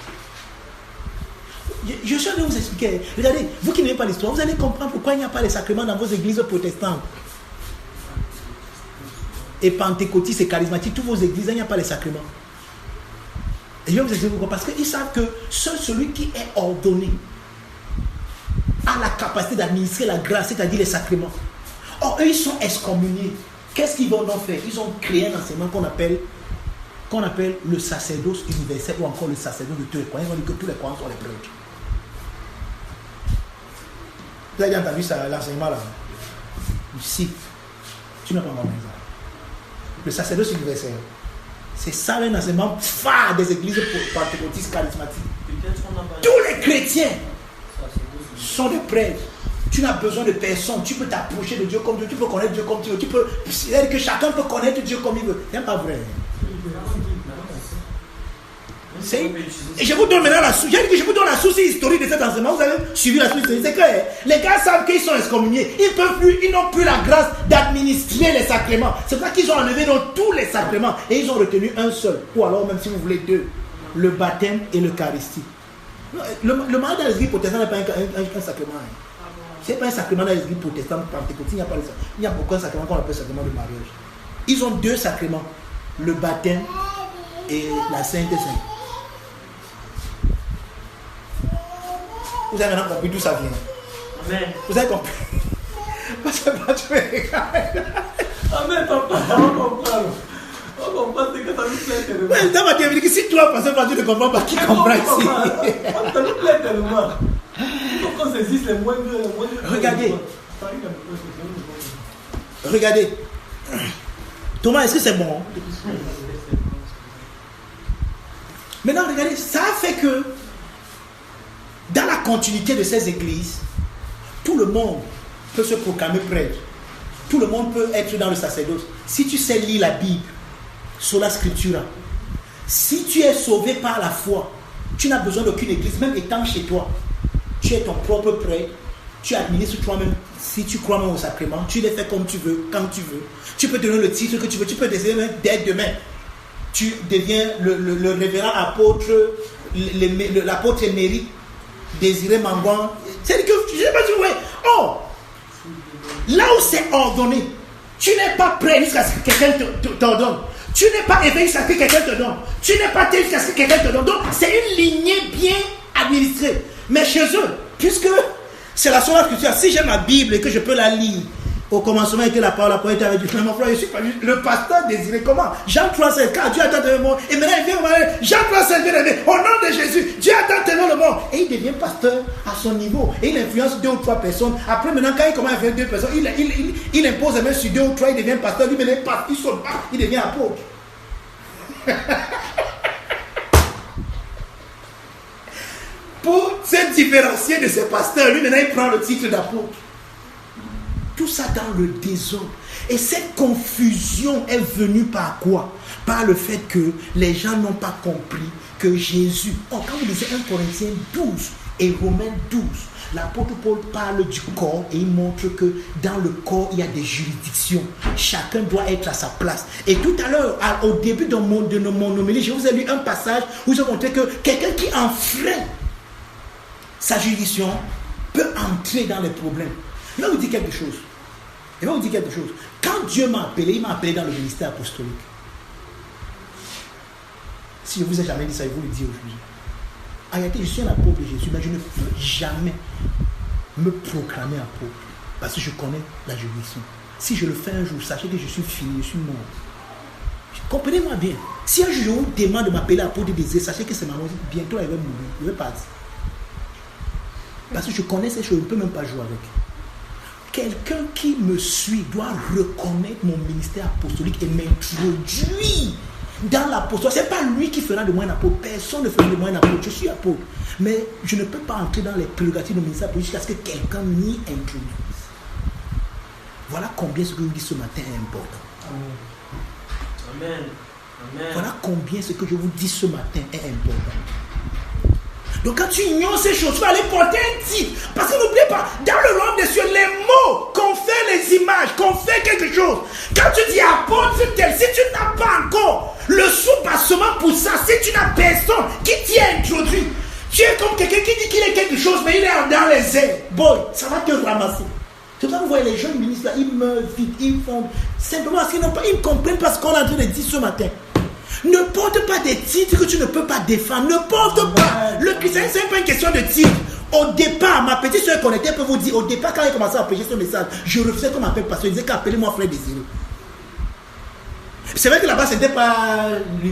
Je suis en train de vous expliquer. Regardez, vous qui n'avez pas l'histoire, vous allez comprendre pourquoi il n'y a pas les sacrements dans vos églises protestantes. Et pentecôtistes et charismatiques, toutes vos églises, il n'y a pas les sacrements. Et je vais vous expliquer pourquoi. Parce qu'ils savent que seul celui qui est ordonné a la capacité d'administrer la grâce, c'est-à-dire les sacrements. Or, eux, ils sont excommuniés. Qu'est-ce qu'ils vont donc faire? Ils ont créé un enseignement qu'on appelle le sacerdoce universel ou encore le sacerdoce de tous les croyants. Ils vont dire que tous les croyants sont les prêtres. Vous avez entendu ça, l'enseignement là? Ici, tu n'as pas entendu ça. Le sacerdoce universel, c'est ça un enseignement phare des églises pentecôtistes charismatiques. Tous les chrétiens sont des prêtres. Tu n'as besoin de personne. Tu peux t'approcher de Dieu comme Dieu. Tu peux connaître Dieu comme tu veux. C'est-à-dire que chacun peut connaître Dieu comme il veut. Ce n'est pas vrai. Et je vous donne maintenant la source. Je vous donne la source historique de cet enseignement. Vous avez suivi la source historique. C'est que les gars savent qu'ils sont excommuniés. Ils n'ont plus la grâce d'administrer les sacrements. C'est pour ça qu'ils ont enlevé donc tous les sacrements. Et ils ont retenu un seul. Ou alors même si vous voulez deux. Le baptême et l'Eucharistie. Le mariage dans l'église protestante n'est pas un sacrement. Ce n'est pas un sacrement dans l'église protestante pentecôtiste. Il n'y a aucun sacrement qu'on appelle sacrement de mariage. Ils ont deux sacrements. Le baptême et la Sainte Sainte. Vous avez maintenant compris d'où ça vient. Amen. Vous avez compris. Parce que pas tu Amen, papa. On comprend. On comprend ce que ça nous plaît tellement. Mais ça va te dire que si toi, parce que tu ne comprends pas, qui comprend ici? Ça nous plaît tellement. Il faut qu'on saisisse les moindres. Regardez. Regardez. Thomas, est-ce que c'est bon? Maintenant, regardez, ça fait que dans la continuité de ces églises, tout le monde peut se proclamer prêtre. Tout le monde peut être dans le sacerdoce. Si tu sais lire la Bible, sola scriptura, si tu es sauvé par la foi, tu n'as besoin d'aucune église, même étant chez toi. Tu es ton propre prêtre, tu administres toi-même. Si tu crois même au sacrement, tu les fais comme tu veux, quand tu veux. Tu peux donner le titre que tu veux, tu peux décider même dès demain. Tu deviens le révérend apôtre, l'apôtre émérite, Désiré Mangouan. C'est que je ne sais pas si vous voyez. Oh, là où c'est ordonné, tu n'es pas prêt jusqu'à ce que quelqu'un t'ordonne. Tu n'es pas éveillé jusqu'à ce que quelqu'un te donne. Tu n'es pas tel jusqu'à ce que quelqu'un te donne. Donc, c'est une lignée bien administrée. Mais chez eux, puisque c'est la seule scripture, si j'ai ma Bible et que je peux la lire, au commencement était la parole était avec Dieu. Mais mon frère, je suis pas le pasteur Désiré. Comment? Jean 3,16, car Dieu a tant aimé le monde. Et maintenant il vient Jean 3,16, bien aimé. Au nom de Jésus, Dieu a tant aimé le monde. Et il devient pasteur à son niveau. Et il influence 2 ou 3 personnes. Après, maintenant, quand il commence à faire 2 personnes, il impose la main sur 2 ou 3, il devient pasteur. Lui, maintenant, il devient apôtre. Pour se différencier de ses pasteurs, lui maintenant il prend le titre d'apôtre. Tout ça dans le désordre. Et cette confusion est venue par quoi? Par le fait que les gens n'ont pas compris que Jésus... Oh, quand vous lisez 1 Corinthiens 12 et Romains 12, l'apôtre Paul parle du corps et il montre que dans le corps, il y a des juridictions. Chacun doit être à sa place. Et tout à l'heure, au début de mon homélie, je vous ai lu un passage où je vous ai montré que quelqu'un qui enfreint sa juridiction peut entrer dans les problèmes. Je vais vous dire quelque chose. Quand Dieu m'a appelé, il m'a appelé dans le ministère apostolique. Si je ne vous ai jamais dit ça, je vous le dis aujourd'hui. En réalité, je suis un apôtre de Jésus, mais je ne peux jamais me proclamer apôtre parce que je connais la juridiction. Si je le fais un jour, sachez que je suis fini, je suis mort. Comprenez-moi bien. Si un jour je vous demande de m'appeler apôtre de Désir, sachez que c'est ma mort. Bientôt, elle va mourir. Je vais partir. Parce que je connais ces choses, je ne peux même pas jouer avec. Quelqu'un qui me suit doit reconnaître mon ministère apostolique et m'introduire dans l'apostolat. Ce n'est pas lui qui fera de moi un apôtre. Personne ne fera de moi un apôtre. Je suis apôtre. Mais je ne peux pas entrer dans les prérogatives du ministère apostolique jusqu'à ce que quelqu'un m'y introduise. Voilà combien ce que je vous dis ce matin est important. Amen. Amen. Voilà combien ce que je vous dis ce matin est important. Donc quand tu ignores ces choses, tu vas aller porter un titre. Parce que n'oubliez pas, dans le royaume des cieux, les mots qu'on fait les images, qu'on fait quelque chose. Quand tu dis apôtre tel, si tu n'as pas encore le sous-bassement pour ça, si tu n'as personne qui t'y a introduit, tu es comme quelqu'un qui dit qu'il est quelque chose, mais il est dans les airs. Boy, ça va te ramasser. C'est pour ça que vous voyez les jeunes ministres là, ils meurent vite, ils font simplement parce qu'ils n'ont pas, ils ne comprennent pas ce qu'on est en train de dire ce matin. Ne porte pas des titres que tu ne peux pas défendre. Ne porte pas. Le christianisme, ce n'est pas une question de titre. Au départ, ma petite soeur connectée peut vous dire, au départ, quand elle commençait à prêcher ce message, je refusais qu'on m'appelle pasteur. Je disais qu'appelez-moi frère Désiré. C'est vrai que là-bas, c'était pas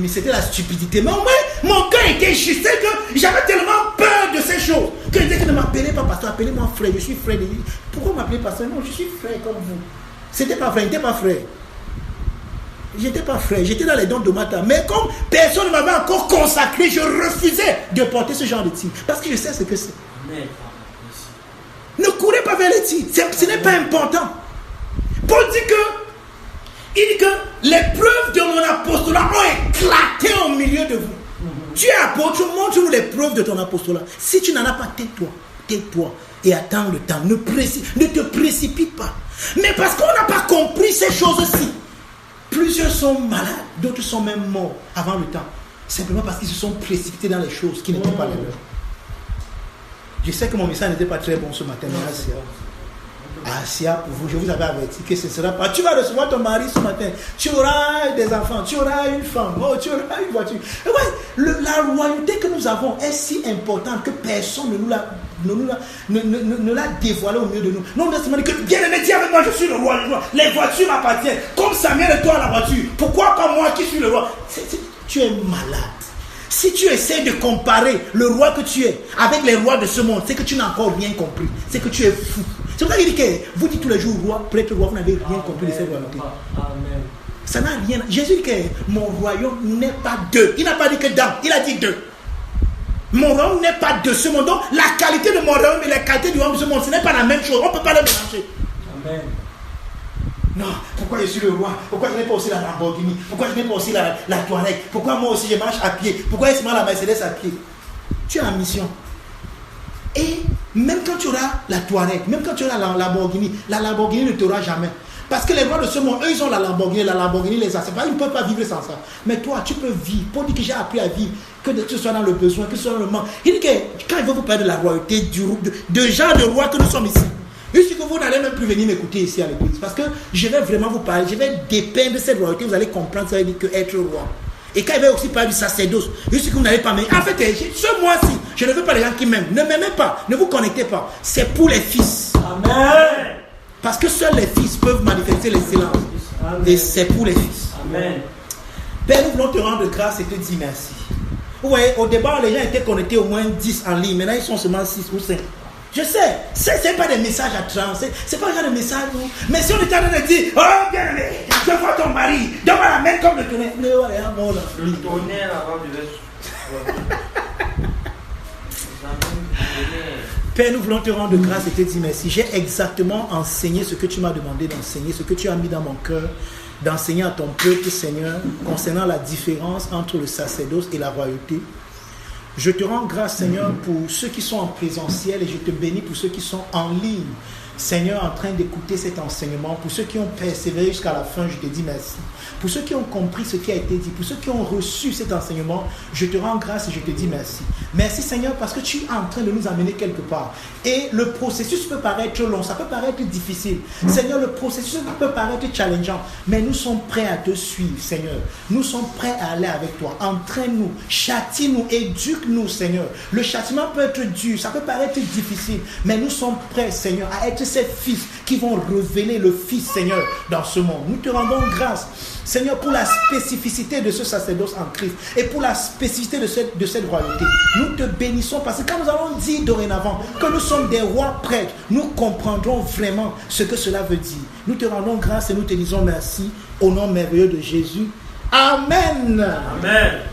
c'était la stupidité. Mais au moins, mon cœur était juste que j'avais tellement peur de ces choses que je disais que ne m'appelez pas pasteur, appelez-moi frère. Je suis frère Désiré. Pourquoi m'appeler pasteur? Non, je suis frère comme vous. C'était pas frère, il n'était pas frère. J'étais pas frère, j'étais dans les dons de Mata. Mais comme personne ne m'avait encore consacré, je refusais de porter ce genre de titre. Parce que je sais ce que c'est. Ne courez pas vers les titres. Ce n'est pas important. Paul dit que les preuves de mon apostolat ont éclaté au milieu de vous. Tu es apôtre, montre-nous les preuves de ton apostolat. Si tu n'en as pas, tais-toi et attends le temps. Ne te précipite pas. Mais parce qu'on n'a pas compris ces choses-ci. Plusieurs sont malades, d'autres sont même morts avant le temps. Simplement parce qu'ils se sont précipités dans les choses qui n'étaient pas les leurs. Je sais que mon message n'était pas très bon ce matin, mais Asia, pour vous, je vous avais averti que ce ne sera pas. Tu vas recevoir ton mari ce matin, tu auras des enfants, tu auras une femme, tu auras une voiture. Et ouais, la royauté que nous avons est si importante que personne ne l'a dévoilée au milieu de nous. Non, on dit que bien aimé, dis avec moi, je suis le roi. Les voitures m'appartiennent. Comme Samuel et toi à la voiture. Pourquoi pas moi qui suis le roi? Tu es malade. Si tu essaies de comparer le roi que tu es avec les rois de ce monde, c'est que tu n'as encore rien compris. C'est que tu es fou. C'est pour ça qu'il dit que vous dites tous les jours roi, prêtre roi, vous n'avez rien compris de cette royauté. Amen. Ça n'a rien. Jésus dit que mon royaume n'est pas deux. Il n'a pas dit que dans, il a dit deux. Mon royaume n'est pas de ce monde. Donc la qualité de mon royaume et la qualité du royaume de ce monde, ce n'est pas la même chose. On ne peut pas les mélanger. Amen. Non, pourquoi je suis le roi? Pourquoi je n'ai pas aussi la Lamborghini? Pourquoi je n'ai pas aussi la Touareg? Pourquoi moi aussi je marche à pied? Pourquoi est-ce que moi la Mercedes à pied? Tu es en mission. Et même quand tu auras la Touareg, même quand tu auras la Lamborghini ne t'aura jamais. Parce que les rois de ce monde, eux, ils ont la Lamborghini les a. Ils ne peuvent pas vivre sans ça. Mais toi, tu peux vivre. Pour dire que j'ai appris à vivre, que tu sois dans le besoin, que tu sois dans le manque. Il dit que quand il veut vous parler de la royauté, de genre de roi que nous sommes ici, je sais que vous n'allez même plus venir m'écouter ici à l'église. Parce que je vais vraiment vous parler, je vais dépeindre cette royauté, vous allez comprendre, ça veut dire que être roi. Et quand il va aussi parler du sacerdoce, je sais que vous n'allez pas m'aimer. En fait, ce mois-ci, je ne veux pas les gens qui m'aiment. Ne m'aimez pas, ne vous connectez pas. C'est pour les fils. Amen. Parce que seuls les fils peuvent manifester l'excellence. Et c'est pour les fils. Amen. Père, nous voulons te rendre grâce et te dire merci. Vous voyez, au départ, les gens étaient connectés au moins 10 en ligne. Maintenant, ils sont seulement 6 ou 5. Je sais, ce n'est pas des messages à trans, c'est pas un genre de message. Mais si on est en train de dire, oh bien aimé, je vois ton mari, donne-moi la main comme le Le tonnerre avant de Père, nous voulons te rendre grâce et te dire merci. J'ai exactement enseigné ce que tu m'as demandé d'enseigner, ce que tu as mis dans mon cœur, d'enseigner à ton peuple, Seigneur, concernant la différence entre le sacerdoce et la royauté. Je te rends grâce, Seigneur, pour ceux qui sont en présentiel et je te bénis pour ceux qui sont en ligne. Seigneur, en train d'écouter cet enseignement, pour ceux qui ont persévéré jusqu'à la fin, je te dis merci. Pour ceux qui ont compris ce qui a été dit, pour ceux qui ont reçu cet enseignement, je te rends grâce et je te dis merci. Merci Seigneur parce que tu es en train de nous amener quelque part. Et le processus peut paraître long, ça peut paraître difficile. Seigneur, le processus peut paraître challengeant, mais nous sommes prêts à te suivre, Seigneur. Nous sommes prêts à aller avec toi. Entraîne-nous, châtie-nous, éduque-nous, Seigneur. Le châtiment peut être dur, ça peut paraître difficile, mais nous sommes prêts, Seigneur, à être ces fils qui vont révéler le Fils, Seigneur, dans ce monde. Nous te rendons grâce, Seigneur, pour la spécificité de ce sacerdoce en Christ et pour la spécificité de cette royauté. Nous te bénissons parce que quand nous allons dire dorénavant que nous sommes des rois prêtres, nous comprendrons vraiment ce que cela veut dire. Nous te rendons grâce et nous te disons merci au nom merveilleux de Jésus. Amen. Amen.